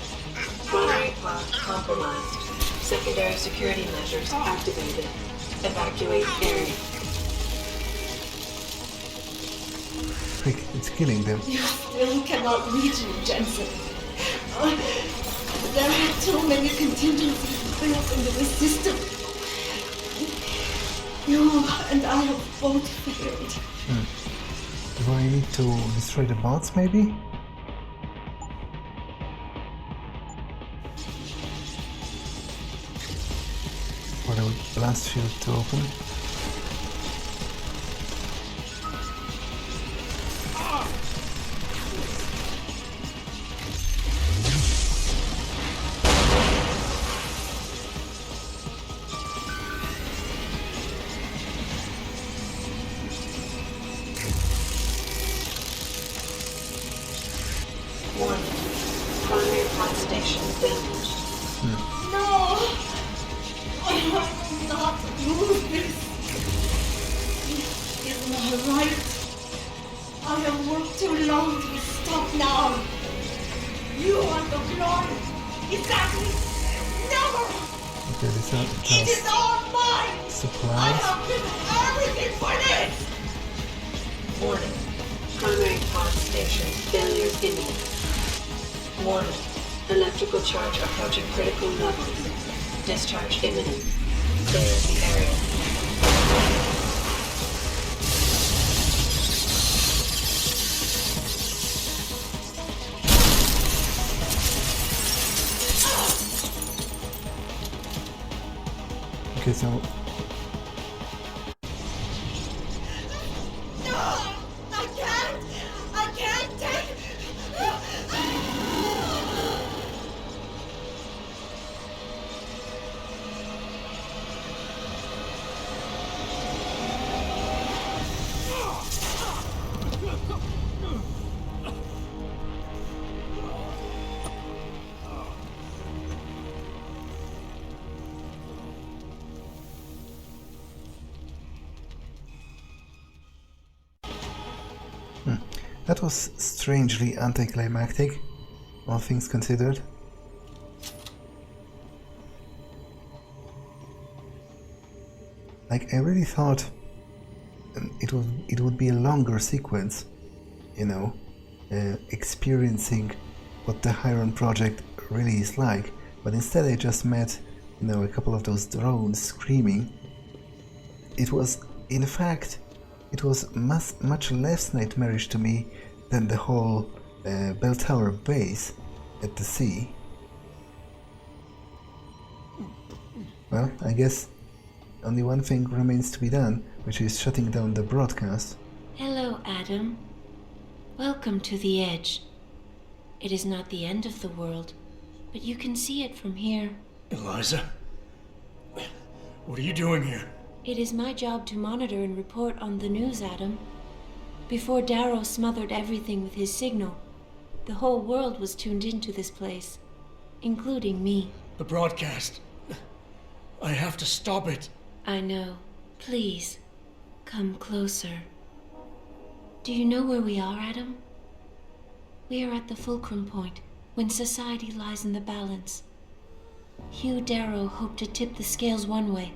Primary pod compromised. Secondary security measures activated. Evacuate area. Frick, it's killing them. You still cannot reach me, Jensen. There are too many contingencies built into the system. You and I have both failed. Do I need to destroy the bots, maybe? For the blast shield to open? Primary pod station damaged. No! I will not lose this. This is my right. I have worked too long to stop now. You want the glory. Exactly. Never. Okay, this It is all mine. I supplies. have given everything for this. Warning. Primary pod station failure imminent. Warning. Electrical charge approaching critical levels. Discharge imminent. Clear the area. Okay, so No! I can't! I can't take... that was strangely anti-climactic, all things considered. Like, I really thought it would be a longer sequence, you know, experiencing what the Hyron project really is like, but instead I just met, you know, a couple of those drones screaming. It was, in fact, it was much less nightmarish to me than the whole Belltower base at the sea. Well, I guess only one thing remains to be done, which is shutting down the broadcast. Hello, Adam. Welcome to the Edge. It is not the end of the world, but you can see it from here. Eliza? What are you doing here? It is my job to monitor and report on the news, Adam. Before Darrow smothered everything with his signal, the whole world was tuned into this place, including me. The broadcast. I have to stop it. I know. Please, come closer. Do you know where we are, Adam? We are at the fulcrum point, when society lies in the balance. Hugh Darrow hoped to tip the scales one way,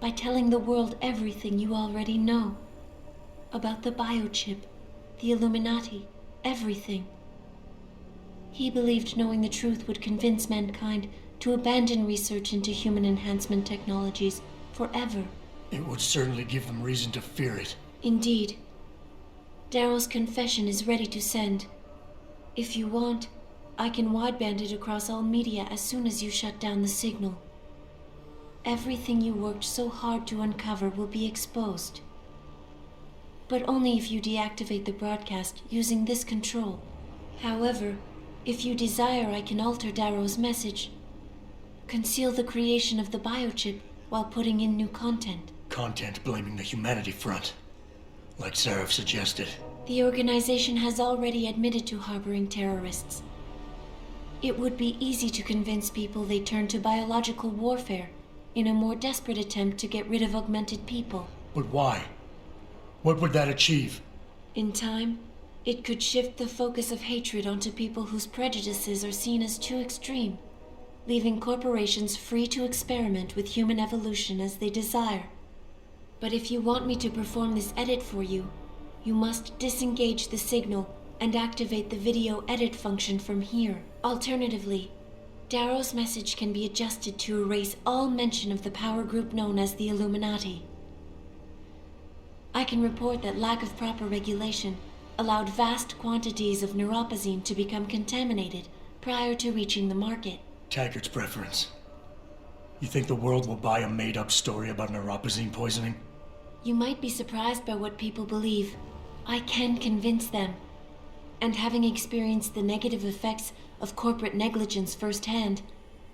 by telling the world everything you already know. About the biochip, the Illuminati, everything. He believed knowing the truth would convince mankind to abandon research into human enhancement technologies forever. It would certainly give them reason to fear it. Indeed. Darrow's confession is ready to send. If you want, I can wideband it across all media as soon as you shut down the signal. Everything you worked so hard to uncover will be exposed. But only if you deactivate the broadcast using this control. However, if you desire, I can alter Darrow's message. Conceal the creation of the biochip while putting in new content. Content blaming the Humanity Front, like Sarif suggested. The organization has already admitted to harboring terrorists. It would be easy to convince people they turn to biological warfare in a more desperate attempt to get rid of augmented people. But why? What would that achieve? In time, it could shift the focus of hatred onto people whose prejudices are seen as too extreme, leaving corporations free to experiment with human evolution as they desire. But if you want me to perform this edit for you, you must disengage the signal and activate the video edit function from here. Alternatively, Darrow's message can be adjusted to erase all mention of the power group known as the Illuminati. I can report that lack of proper regulation allowed vast quantities of neuropozyne to become contaminated prior to reaching the market. Taggart's preference. You think the world will buy a made-up story about neuropozyne poisoning? You might be surprised by what people believe. I can convince them. And having experienced the negative effects of corporate negligence firsthand,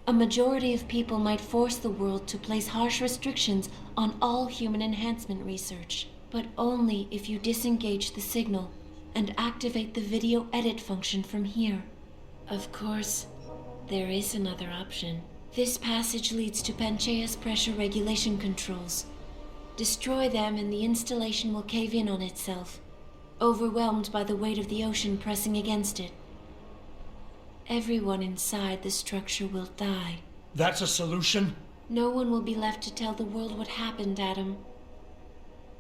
a majority of people might force the world to place harsh restrictions on all human enhancement research. But only if you disengage the signal and activate the video edit function from here. Of course, there is another option. This passage leads to Panchea's pressure regulation controls. Destroy them and the installation will cave in on itself, overwhelmed by the weight of the ocean pressing against it. Everyone inside the structure will die. That's a solution? No one will be left to tell the world what happened, Adam.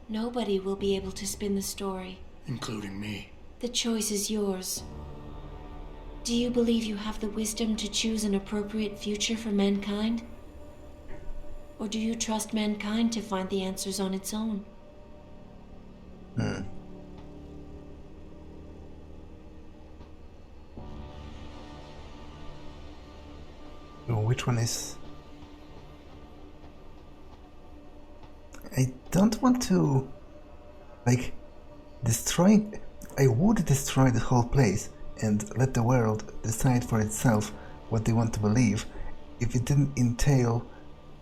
Nobody will be able to spin the story. Including me. The choice is yours. Do you believe you have the wisdom to choose an appropriate future for mankind? Or do you trust mankind to find the answers on its own? So which one is... I don't want to... like... destroy... I would destroy the whole place and let the world decide for itself what they want to believe if it didn't entail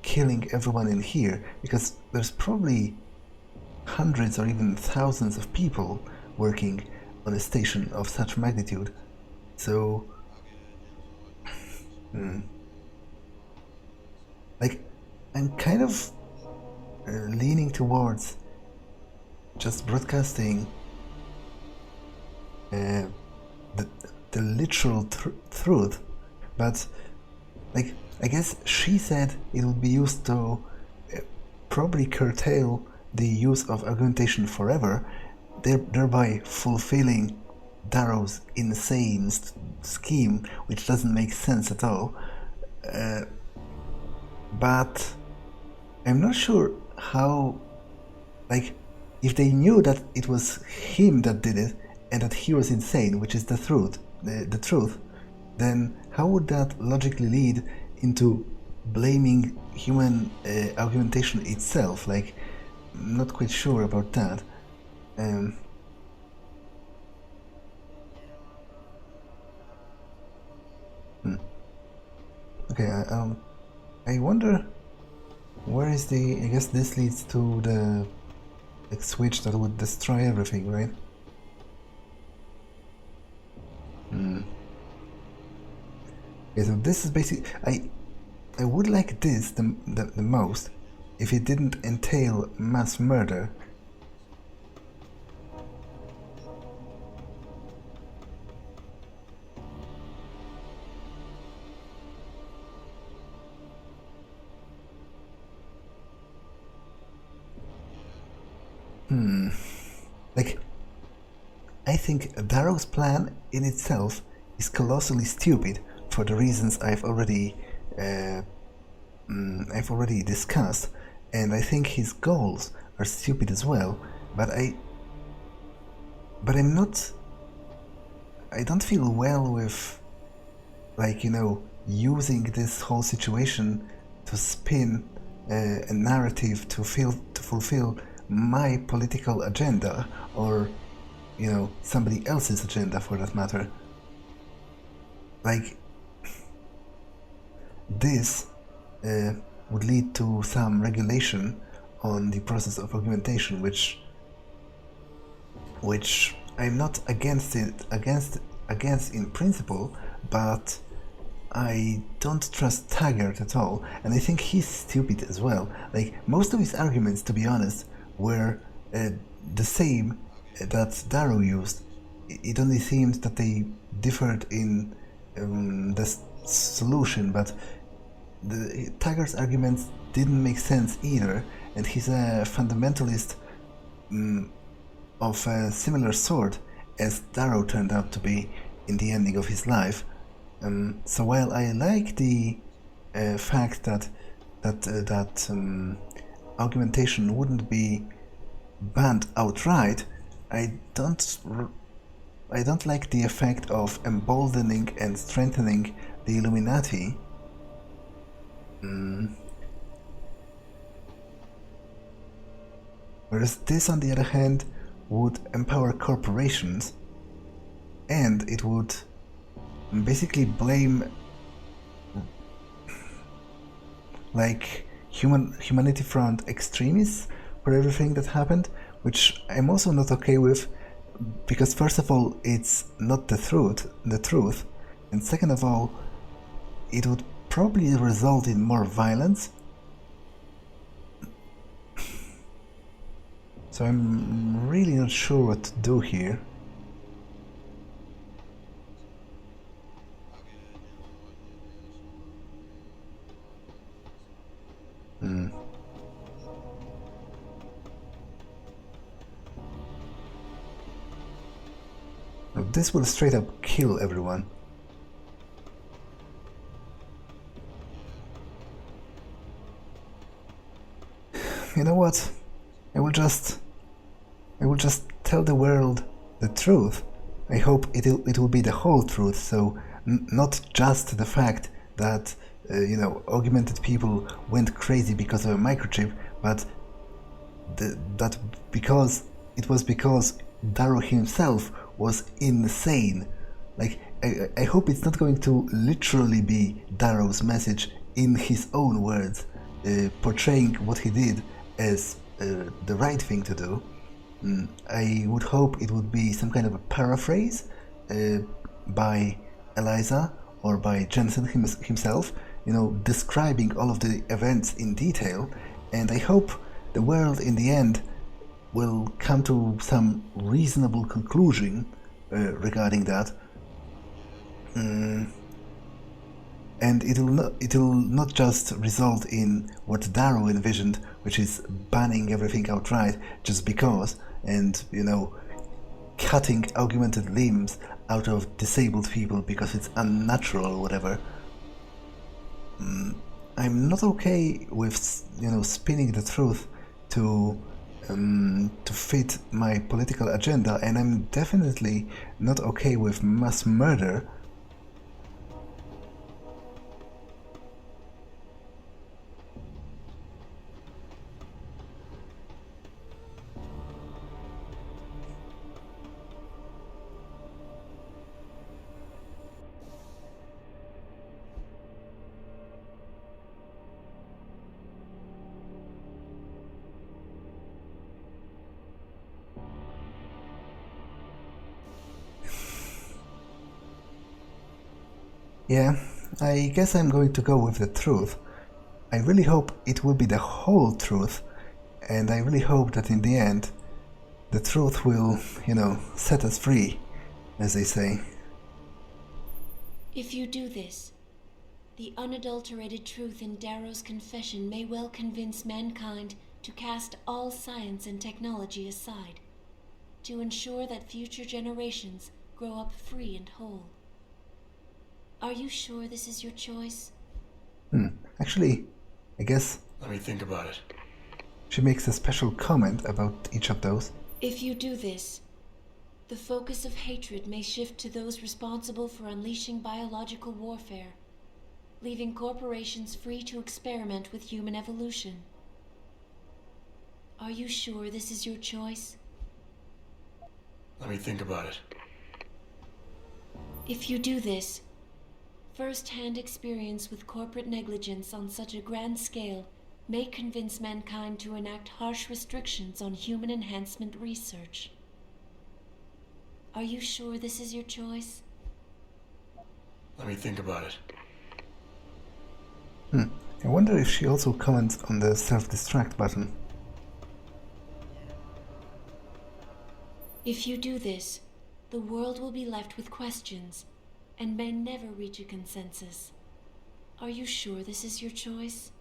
killing everyone in here, because there's probably hundreds or even thousands of people working on a station of such magnitude. So... like, I'm kind of leaning towards just broadcasting the literal truth, but like, I guess she said it would be used to probably curtail the use of augmentation forever, thereby fulfilling Darrow's insane scheme, which doesn't make sense at all. But I'm not sure how, like, if they knew that it was him that did it and that he was insane, which is the truth, then how would that logically lead into blaming human augmentation itself? Like, I'm not quite sure about that. Um, Okay, I wonder where is the... I guess this leads to the like, switch that would destroy everything, right? Okay, so this is basically... I would like this the most if it didn't entail mass murder. Like, I think Darrow's plan in itself is colossally stupid for the reasons I've already discussed, and I think his goals are stupid as well. But I'm not. I don't feel well with, like, you know, using this whole situation to spin a narrative to fulfill my political agenda, or, you know, somebody else's agenda for that matter. Like, this would lead to some regulation on the process of augmentation, which I'm not against in principle, but I don't trust Taggart at all, and I think he's stupid as well. Like, most of his arguments, to be honest, were the same that Darrow used. It only seemed that they differed in the solution, but Taggart's arguments didn't make sense either, and he's a fundamentalist of a similar sort as Darrow turned out to be in the ending of his life. So while I like the fact that augmentation wouldn't be banned outright, I don't like the effect of emboldening and strengthening the Illuminati. Whereas this, on the other hand, would empower corporations, and it would basically blame, like, Humanity Front extremists for everything that happened, which I'm also not okay with, because first of all, it's not the truth, and second of all, it would probably result in more violence. So I'm really not sure what to do here. This will straight up kill everyone. You know what? I will just tell the world the truth. I hope it will be the whole truth, so not just the fact that you know, augmented people went crazy because of a microchip, but that because Darrow himself was insane. Like, I hope it's not going to literally be Darrow's message in his own words, portraying what he did as the right thing to do. I would hope it would be some kind of a paraphrase by Eliza or by Jensen himself, you know, describing all of the events in detail, and I hope the world in the end will come to some reasonable conclusion regarding that. And it'll not just result in what Darrow envisioned, which is banning everything outright just because, and, you know, cutting augmented limbs out of disabled people because it's unnatural or whatever. I'm not okay with, you know, spinning the truth to fit my political agenda, and I'm definitely not okay with mass murder. Yeah, I guess I'm going to go with the truth. I really hope it will be the whole truth, and I really hope that in the end, the truth will, set us free, as they say. If you do this, the unadulterated truth in Darrow's confession may well convince mankind to cast all science and technology aside, to ensure that future generations grow up free and whole. Are you sure this is your choice? Actually, I guess... Let me think about it. She makes a special comment about each of those. If you do this, the focus of hatred may shift to those responsible for unleashing biological warfare, leaving corporations free to experiment with human evolution. Are you sure this is your choice? Let me think about it. If you do this, first-hand experience with corporate negligence on such a grand scale may convince mankind to enact harsh restrictions on human enhancement research. Are you sure this is your choice? Let me think about it. I wonder if she also comments on the self-destruct button. If you do this, the world will be left with questions and may never reach a consensus. Are you sure this is your choice?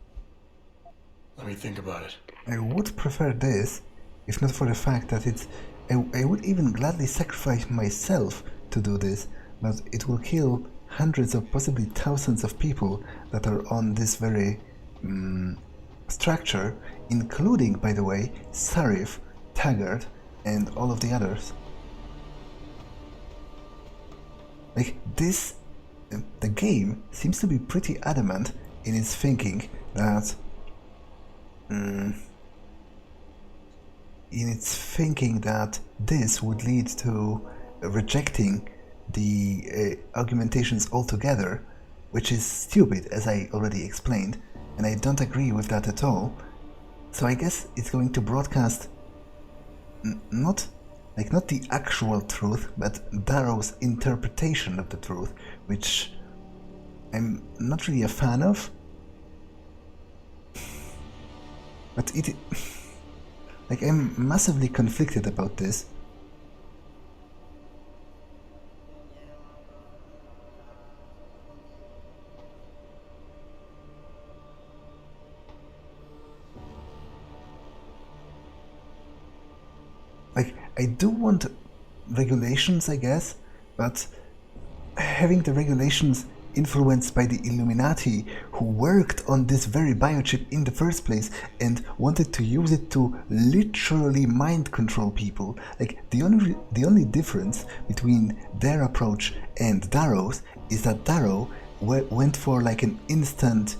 Let me think about it. I would prefer this, if not for the fact that it's... I would even gladly sacrifice myself to do this, but it will kill hundreds or possibly thousands of people that are on this very structure, including, by the way, Sarif, Taggart, and all of the others. Like, this... the game seems to be pretty adamant in its thinking that... this would lead to rejecting the augmentations altogether, which is stupid, as I already explained, and I don't agree with that at all. So I guess it's going to broadcast not the actual truth, but Darrow's interpretation of the truth, which I'm not really a fan of. But it... like, I'm massively conflicted about this. Like, I do want regulations, I guess, but having the regulations influenced by the Illuminati, who worked on this very biochip in the first place and wanted to use it to literally mind control people. Like, the only difference between their approach and Darrow's is that Darrow went for like an instant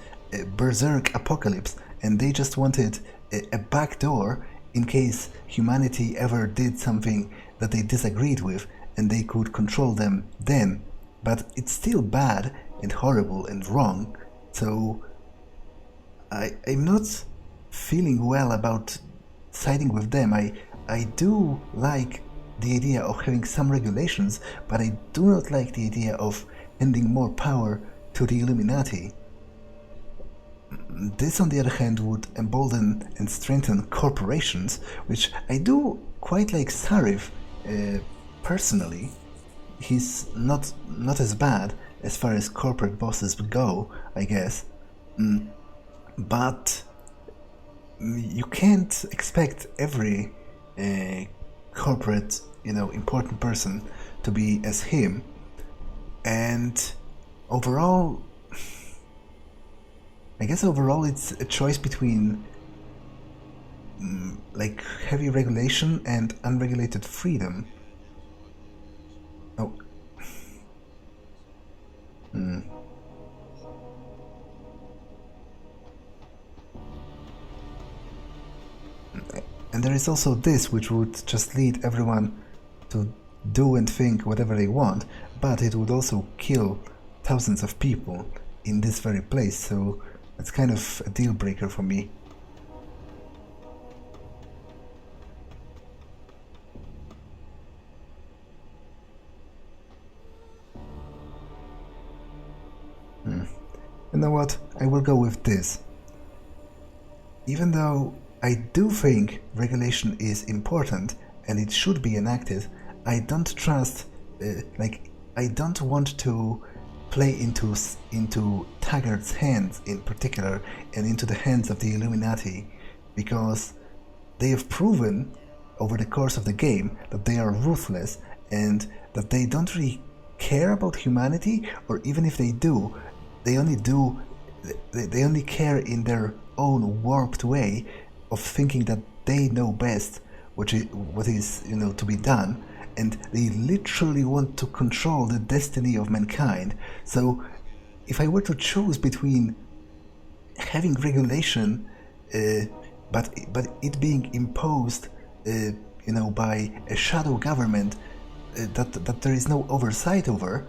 berserk apocalypse, and they just wanted a backdoor in case humanity ever did something that they disagreed with, and they could control them then. But it's still bad and horrible and wrong, so I'm not feeling well about siding with them. I do like the idea of having some regulations, but I do not like the idea of handing more power to the Illuminati. This, on the other hand, would embolden and strengthen corporations, which I do quite like Sarif personally. He's not as bad as far as corporate bosses go, I guess. But you can't expect every corporate, important person to be as him. And overall, I guess overall it's a choice between like heavy regulation and unregulated freedom. Oh. And there is also this, which would just lead everyone to do and think whatever they want, but it would also kill thousands of people in this very place, so it's kind of a deal breaker for me. You know what? I will go with this. Even though I do think regulation is important and it should be enacted, I don't trust, I don't want to play into Taggart's hands in particular and into the hands of the Illuminati, because they have proven over the course of the game that they are ruthless and that they don't really care about humanity, or even if they do, they only care in their own warped way of thinking that they know best what is to be done, and they literally want to control the destiny of mankind. So if I were to choose between having regulation but it being imposed by a shadow government that there is no oversight over,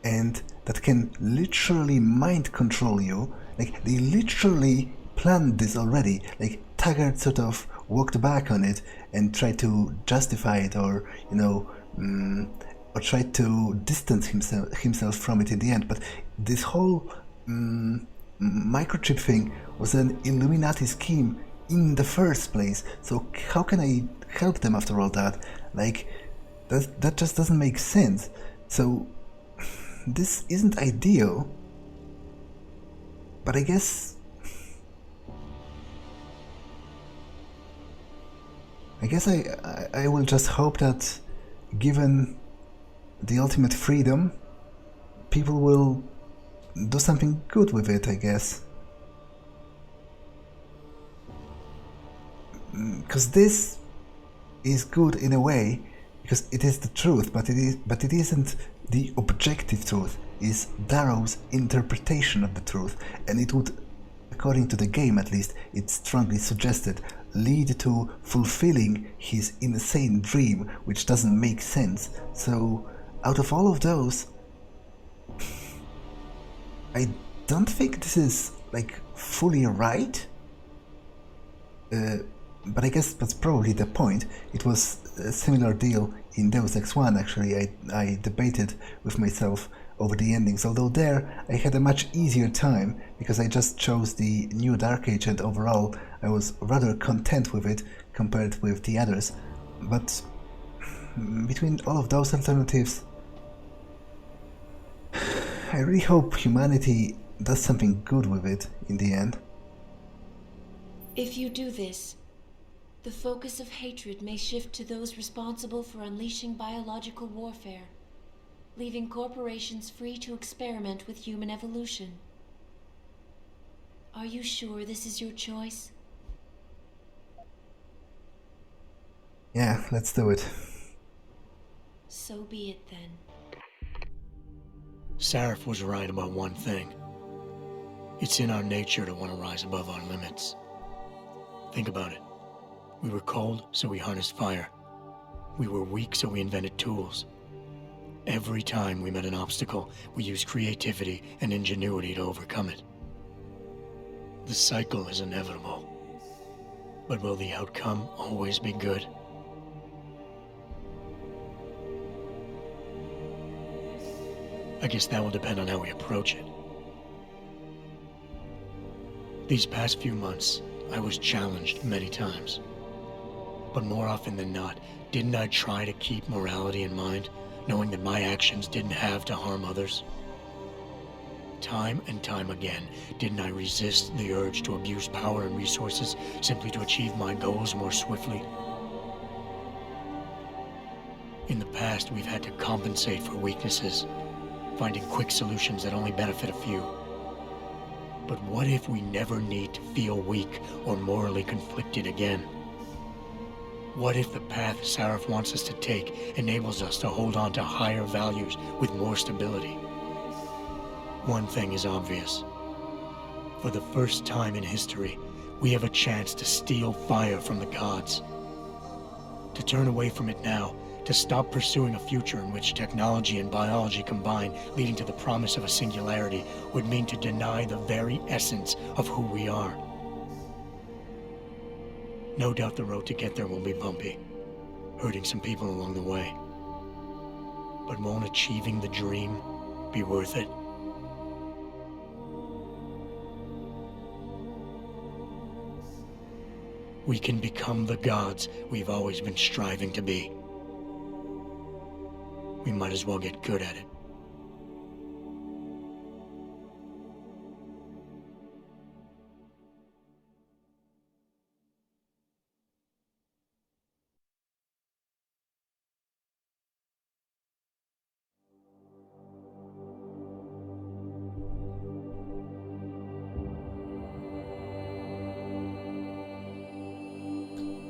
and that can literally mind control you, like they literally planned this already. Like Taggart sort of walked back on it and tried to justify it, or or tried to distance himself from it in the end. But this whole microchip thing was an Illuminati scheme in the first place. So how can I help them after all that? Like that just doesn't make sense. So this isn't ideal, but I guess I will just hope that, given the ultimate freedom, people will do something good with it, I guess. Because this is good in a way, because it is the truth, but it isn't the objective truth. It's Darrow's interpretation of the truth, and it would, according to the game at least, it's strongly suggested, lead to fulfilling his insane dream, which doesn't make sense. So out of all of those, I don't think this is like fully right, but I guess that's probably the point. It was a similar deal in Deus Ex 1, actually. I debated with myself over the endings, although there I had a much easier time because I just chose the new Dark Age, and overall I was rather content with it compared with the others. But between all of those alternatives, I really hope humanity does something good with it in the end. If you do this, the focus of hatred may shift to those responsible for unleashing biological warfare, leaving corporations free to experiment with human evolution. Are you sure this is your choice? Yeah, let's do it. So be it then. Sarif was right about one thing. It's in our nature to want to rise above our limits. Think about it. We were cold, so we harnessed fire. We were weak, so we invented tools. Every time we met an obstacle, we used creativity and ingenuity to overcome it. The cycle is inevitable. But will the outcome always be good? I guess that will depend on how we approach it. These past few months, I was challenged many times. But more often than not, didn't I try to keep morality in mind, knowing that my actions didn't have to harm others? Time and time again, didn't I resist the urge to abuse power and resources simply to achieve my goals more swiftly? In the past, we've had to compensate for weaknesses, finding quick solutions that only benefit a few. But what if we never need to feel weak or morally conflicted again? What if the path Sarif wants us to take enables us to hold on to higher values with more stability? One thing is obvious. For the first time in history, we have a chance to steal fire from the gods. To turn away from it now, to stop pursuing a future in which technology and biology combine, leading to the promise of a singularity, would mean to deny the very essence of who we are. No doubt the road to get there will be bumpy, hurting some people along the way. But won't achieving the dream be worth it? we can become the gods we've always been striving to be. We might as well get good at it.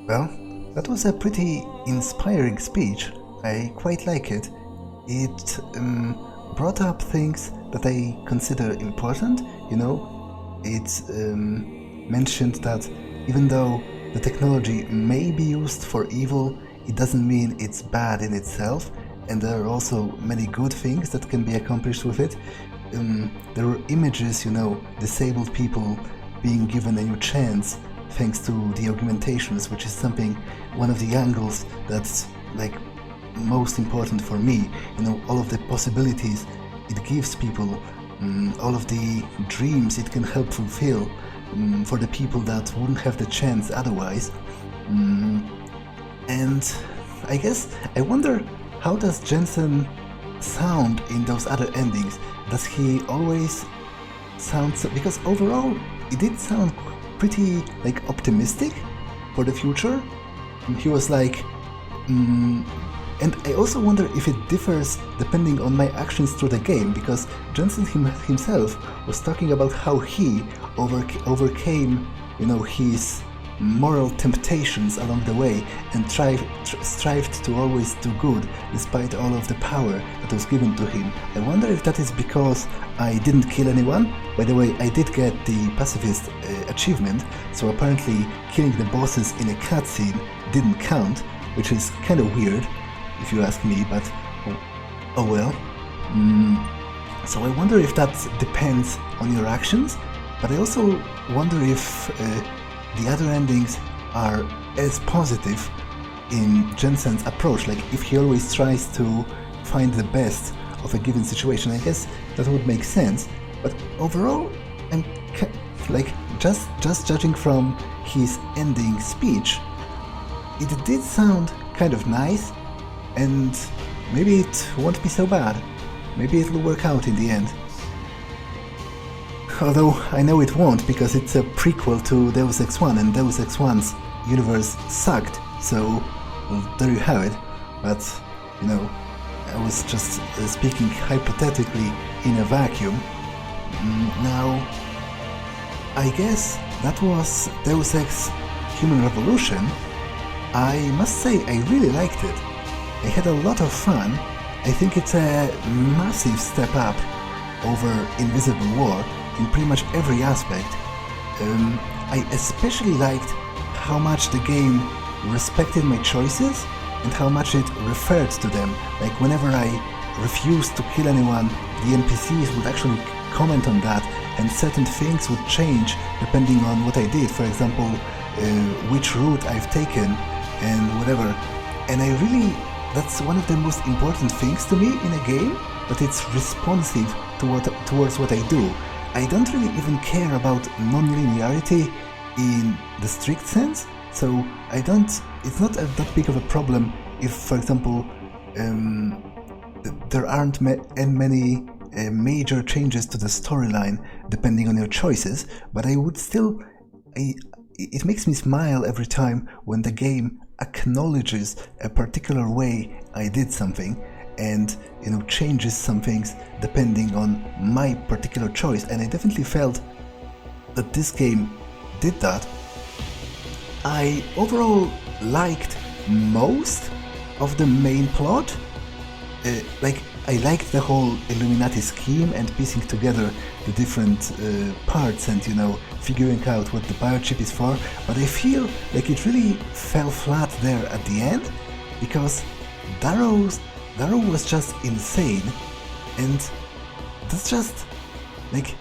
Well, that was a pretty inspiring speech. I quite like it. It brought up things that I consider important, you know. It mentioned that even though the technology may be used for evil, it doesn't mean it's bad in itself, and there are also many good things that can be accomplished with it. There were images, you know, disabled people being given a new chance thanks to the augmentations, which is something, one of the angles that's like most important for me. You know, all of the possibilities it gives people, all of the dreams it can help fulfill for the people that wouldn't have the chance otherwise. And I guess I wonder, how does Jensen sound in those other endings? Does he always sound so, because overall it did sound pretty like optimistic for the future. He was like, and I also wonder if it differs depending on my actions through the game, because Jensen himself was talking about how he overcame, you know, his moral temptations along the way and strived to always do good despite all of the power that was given to him. I wonder if that is because I didn't kill anyone. By the way, I did get the Pacifist achievement, so apparently killing the bosses in a cutscene didn't count, which is kind of weird if you ask me, but oh well. So I wonder if that depends on your actions, but I also wonder if the other endings are as positive in Jensen's approach, like if he always tries to find the best of a given situation. I guess that would make sense, but overall I'm like just judging from his ending speech, it did sound kind of nice, and maybe it won't be so bad. Maybe it'll work out in the end. Although I know it won't, because it's a prequel to Deus Ex 1, and Deus Ex 1's universe sucked, so well, there you have it. But, you know, I was just speaking hypothetically in a vacuum. Now, I guess that was Deus Ex Human Revolution. I must say I really liked it. I had a lot of fun. I think it's a massive step up over Invisible War in pretty much every aspect. I especially liked how much the game respected my choices and how much it referred to them. Like whenever I refused to kill anyone, the NPCs would actually comment on that, and certain things would change depending on what I did. For example, which route I've taken and whatever. And I really, that's one of the most important things to me in a game, that it's responsive towards what I do. I don't really even care about non-linearity in the strict sense, so it's not that big of a problem if, for example, there aren't many major changes to the storyline depending on your choices, but I would still, it makes me smile every time when the game acknowledges a particular way I did something, and, you know, changes some things depending on my particular choice. And I definitely felt that this game did that. I overall liked most of the main plot. Like, I liked the whole Illuminati scheme and piecing together the different parts and, you know, figuring out what the biochip is for, but I feel like it really fell flat there at the end, because Darrow was just insane, and that's just like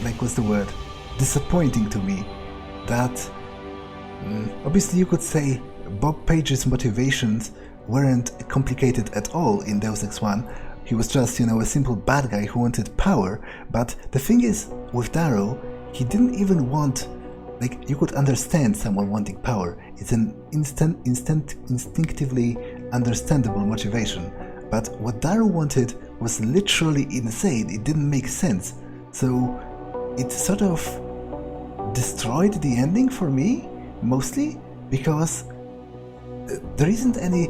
like, what's the word, disappointing to me. That obviously you could say Bob Page's motivations weren't complicated at all in Deus Ex 1. He was just, you know, a simple bad guy who wanted power. But the thing is, with Darrow, he didn't even want, like, you could understand someone wanting power. It's an instinctively understandable motivation. But what Darrow wanted was literally insane. It didn't make sense. So it sort of destroyed the ending for me, mostly because there isn't any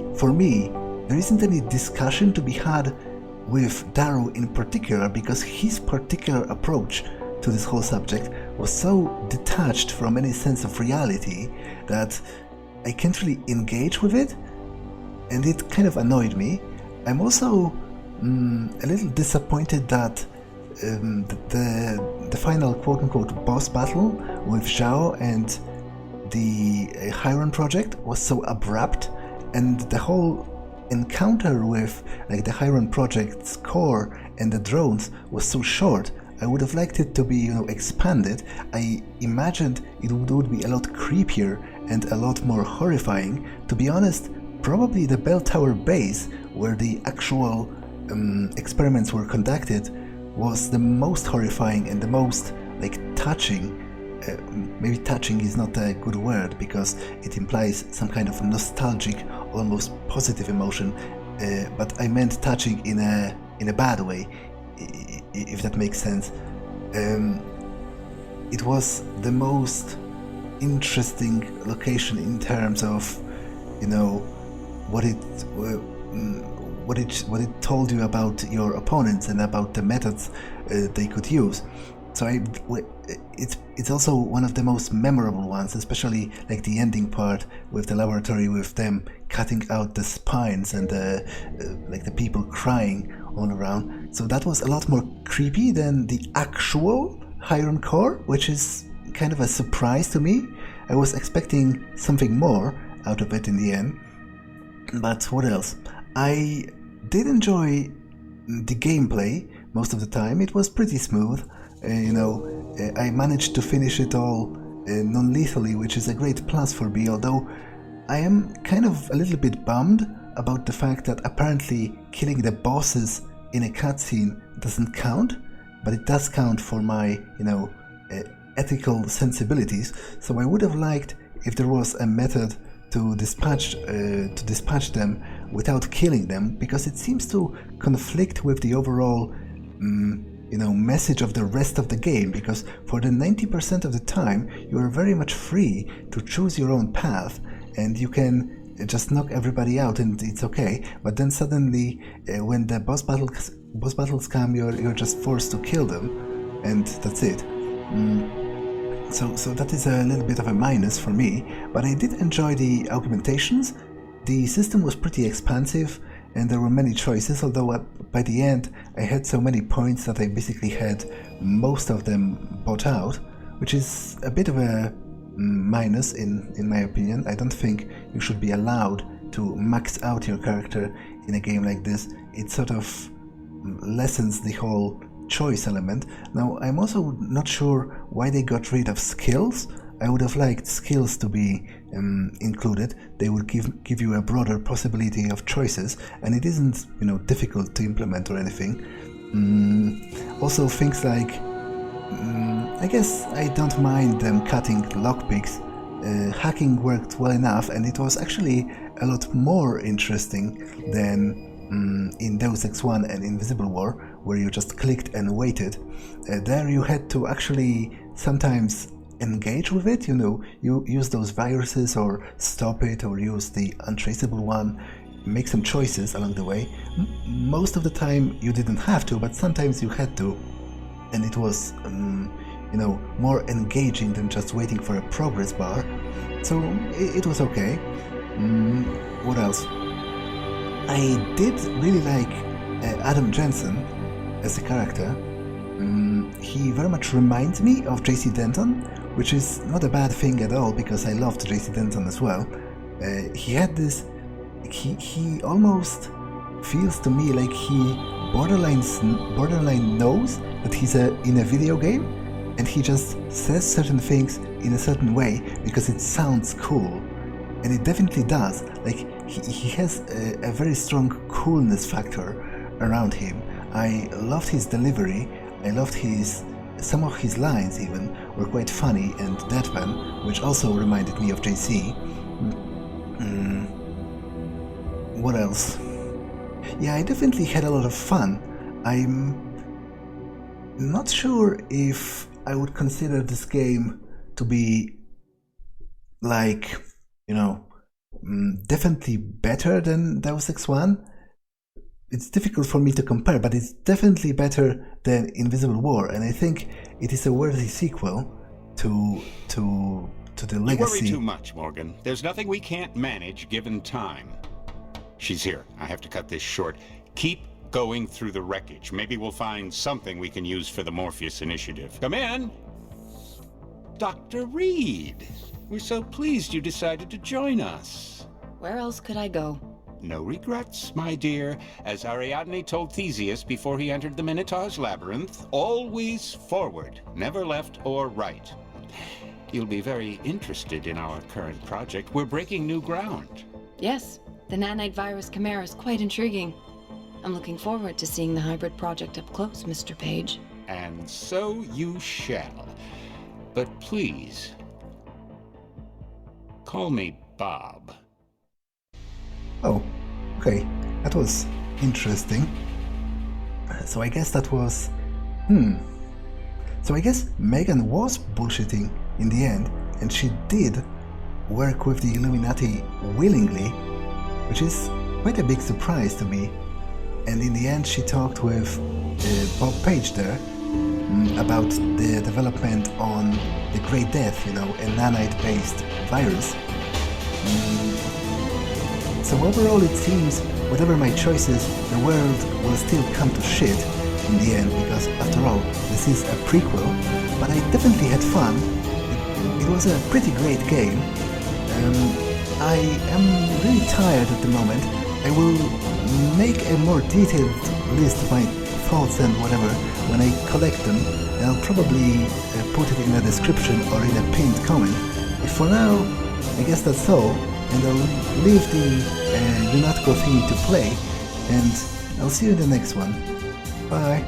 discussion to be had with Darrow in particular, because his particular approach to this whole subject was so detached from any sense of reality that I can't really engage with it, and it kind of annoyed me. I'm also a little disappointed that the final quote-unquote boss battle with Zhao and the Hyron project was so abrupt, and the whole encounter with like the Hyron project's core and the drones was so short. I would have liked it to be, expanded. I imagined it would be a lot creepier and a lot more horrifying. To be honest, probably the Belltower base, where the actual experiments were conducted, was the most horrifying and the most touching. Maybe touching is not a good word because it implies some kind of nostalgic, almost positive emotion. But I meant touching in a bad way, if that makes sense. It was the most interesting location in terms of, what it told you about your opponents and about the methods they could use. So it's also one of the most memorable ones, especially the ending part with the laboratory, with them cutting out the spines and the people crying all around. So that was a lot more creepy than the actual Hyron Core, which is kind of a surprise to me. I was expecting something more out of it in the end. But what else? I did enjoy the gameplay most of the time. It was pretty smooth. I managed to finish it all non-lethally, which is a great plus for me, although I am kind of a little bit bummed about the fact that apparently killing the bosses in a cutscene doesn't count, but it does count for my, ethical sensibilities. So I would have liked if there was a method to dispatch them without killing them, because it seems to conflict with the overall message of the rest of the game, because for the 90% of the time you are very much free to choose your own path and you can just knock everybody out and it's okay. But then suddenly when the boss battles come, you're just forced to kill them, and that's it. So that is a little bit of a minus for me, but I did enjoy the augmentations. The system was pretty expansive and there were many choices, although by the end I had so many points that I basically had most of them bought out, which is a bit of a minus in my opinion. I don't think you should be allowed to max out your character in a game like this. It sort of lessens the whole choice element. Now, I'm also not sure why they got rid of skills. I would have liked skills to be included. They would give you a broader possibility of choices, and it isn't, difficult to implement or anything. Also, things like, I guess I don't mind them cutting lockpicks. Hacking worked well enough, and it was actually a lot more interesting than in Deus Ex 1 and Invisible War, where you just clicked and waited. There you had to actually sometimes engage with it, you use those viruses or stop it or use the untraceable one, make some choices along the way. Most of the time you didn't have to, but sometimes you had to, and it was more engaging than just waiting for a progress bar. So it was okay. What else? I did really like Adam Jensen as a character. He very much reminds me of JC Denton, which is not a bad thing at all, because I loved JC Denton as well. He had this... He almost feels to me like he borderline knows that he's in a video game, and he just says certain things in a certain way because it sounds cool. And it definitely does. He has a very strong coolness factor around him. I loved his delivery. I loved his some of his lines even were quite funny and deadpan, which also reminded me of JC. What else? Yeah, I definitely had a lot of fun. I'm not sure if I would consider this game to be like, you know, definitely better than Deus Ex 1. It's difficult for me to compare, but it's definitely better than Invisible War, and I think it is a worthy sequel to the legacy. You worry too much, Morgan. There's nothing we can't manage given time. She's here. I have to cut this short. Keep going through the wreckage. Maybe we'll find something we can use for the Morpheus initiative. Come in! Dr. Reed! We're so pleased you decided to join us. Where else could I go? No regrets, my dear. As Ariadne told Theseus before he entered the Minotaur's labyrinth, always forward, never left or right. You'll be very interested in our current project. We're breaking new ground. Yes, the nanite virus chimera is quite intriguing. I'm looking forward to seeing the hybrid project up close, Mr. Page. And so you shall. But please, call me Bob. Oh, okay, that was interesting. So I guess that was... So I guess Megan was bullshitting in the end, and she did work with the Illuminati willingly, which is quite a big surprise to me. And in the end she talked with Bob Page there about the development on the Great Death, you know, a nanite-based virus. So overall it seems, whatever my choices, the world will still come to shit in the end, because after all, this is a prequel, but I definitely had fun. It was a pretty great game. I am really tired at the moment. I will make a more detailed list of my thoughts and whatever when I collect them, and I'll probably put it in a description or in a pinned comment. But for now, I guess that's all, and I'll leave the UNATCO theme to play, and I'll see you in the next one. Bye!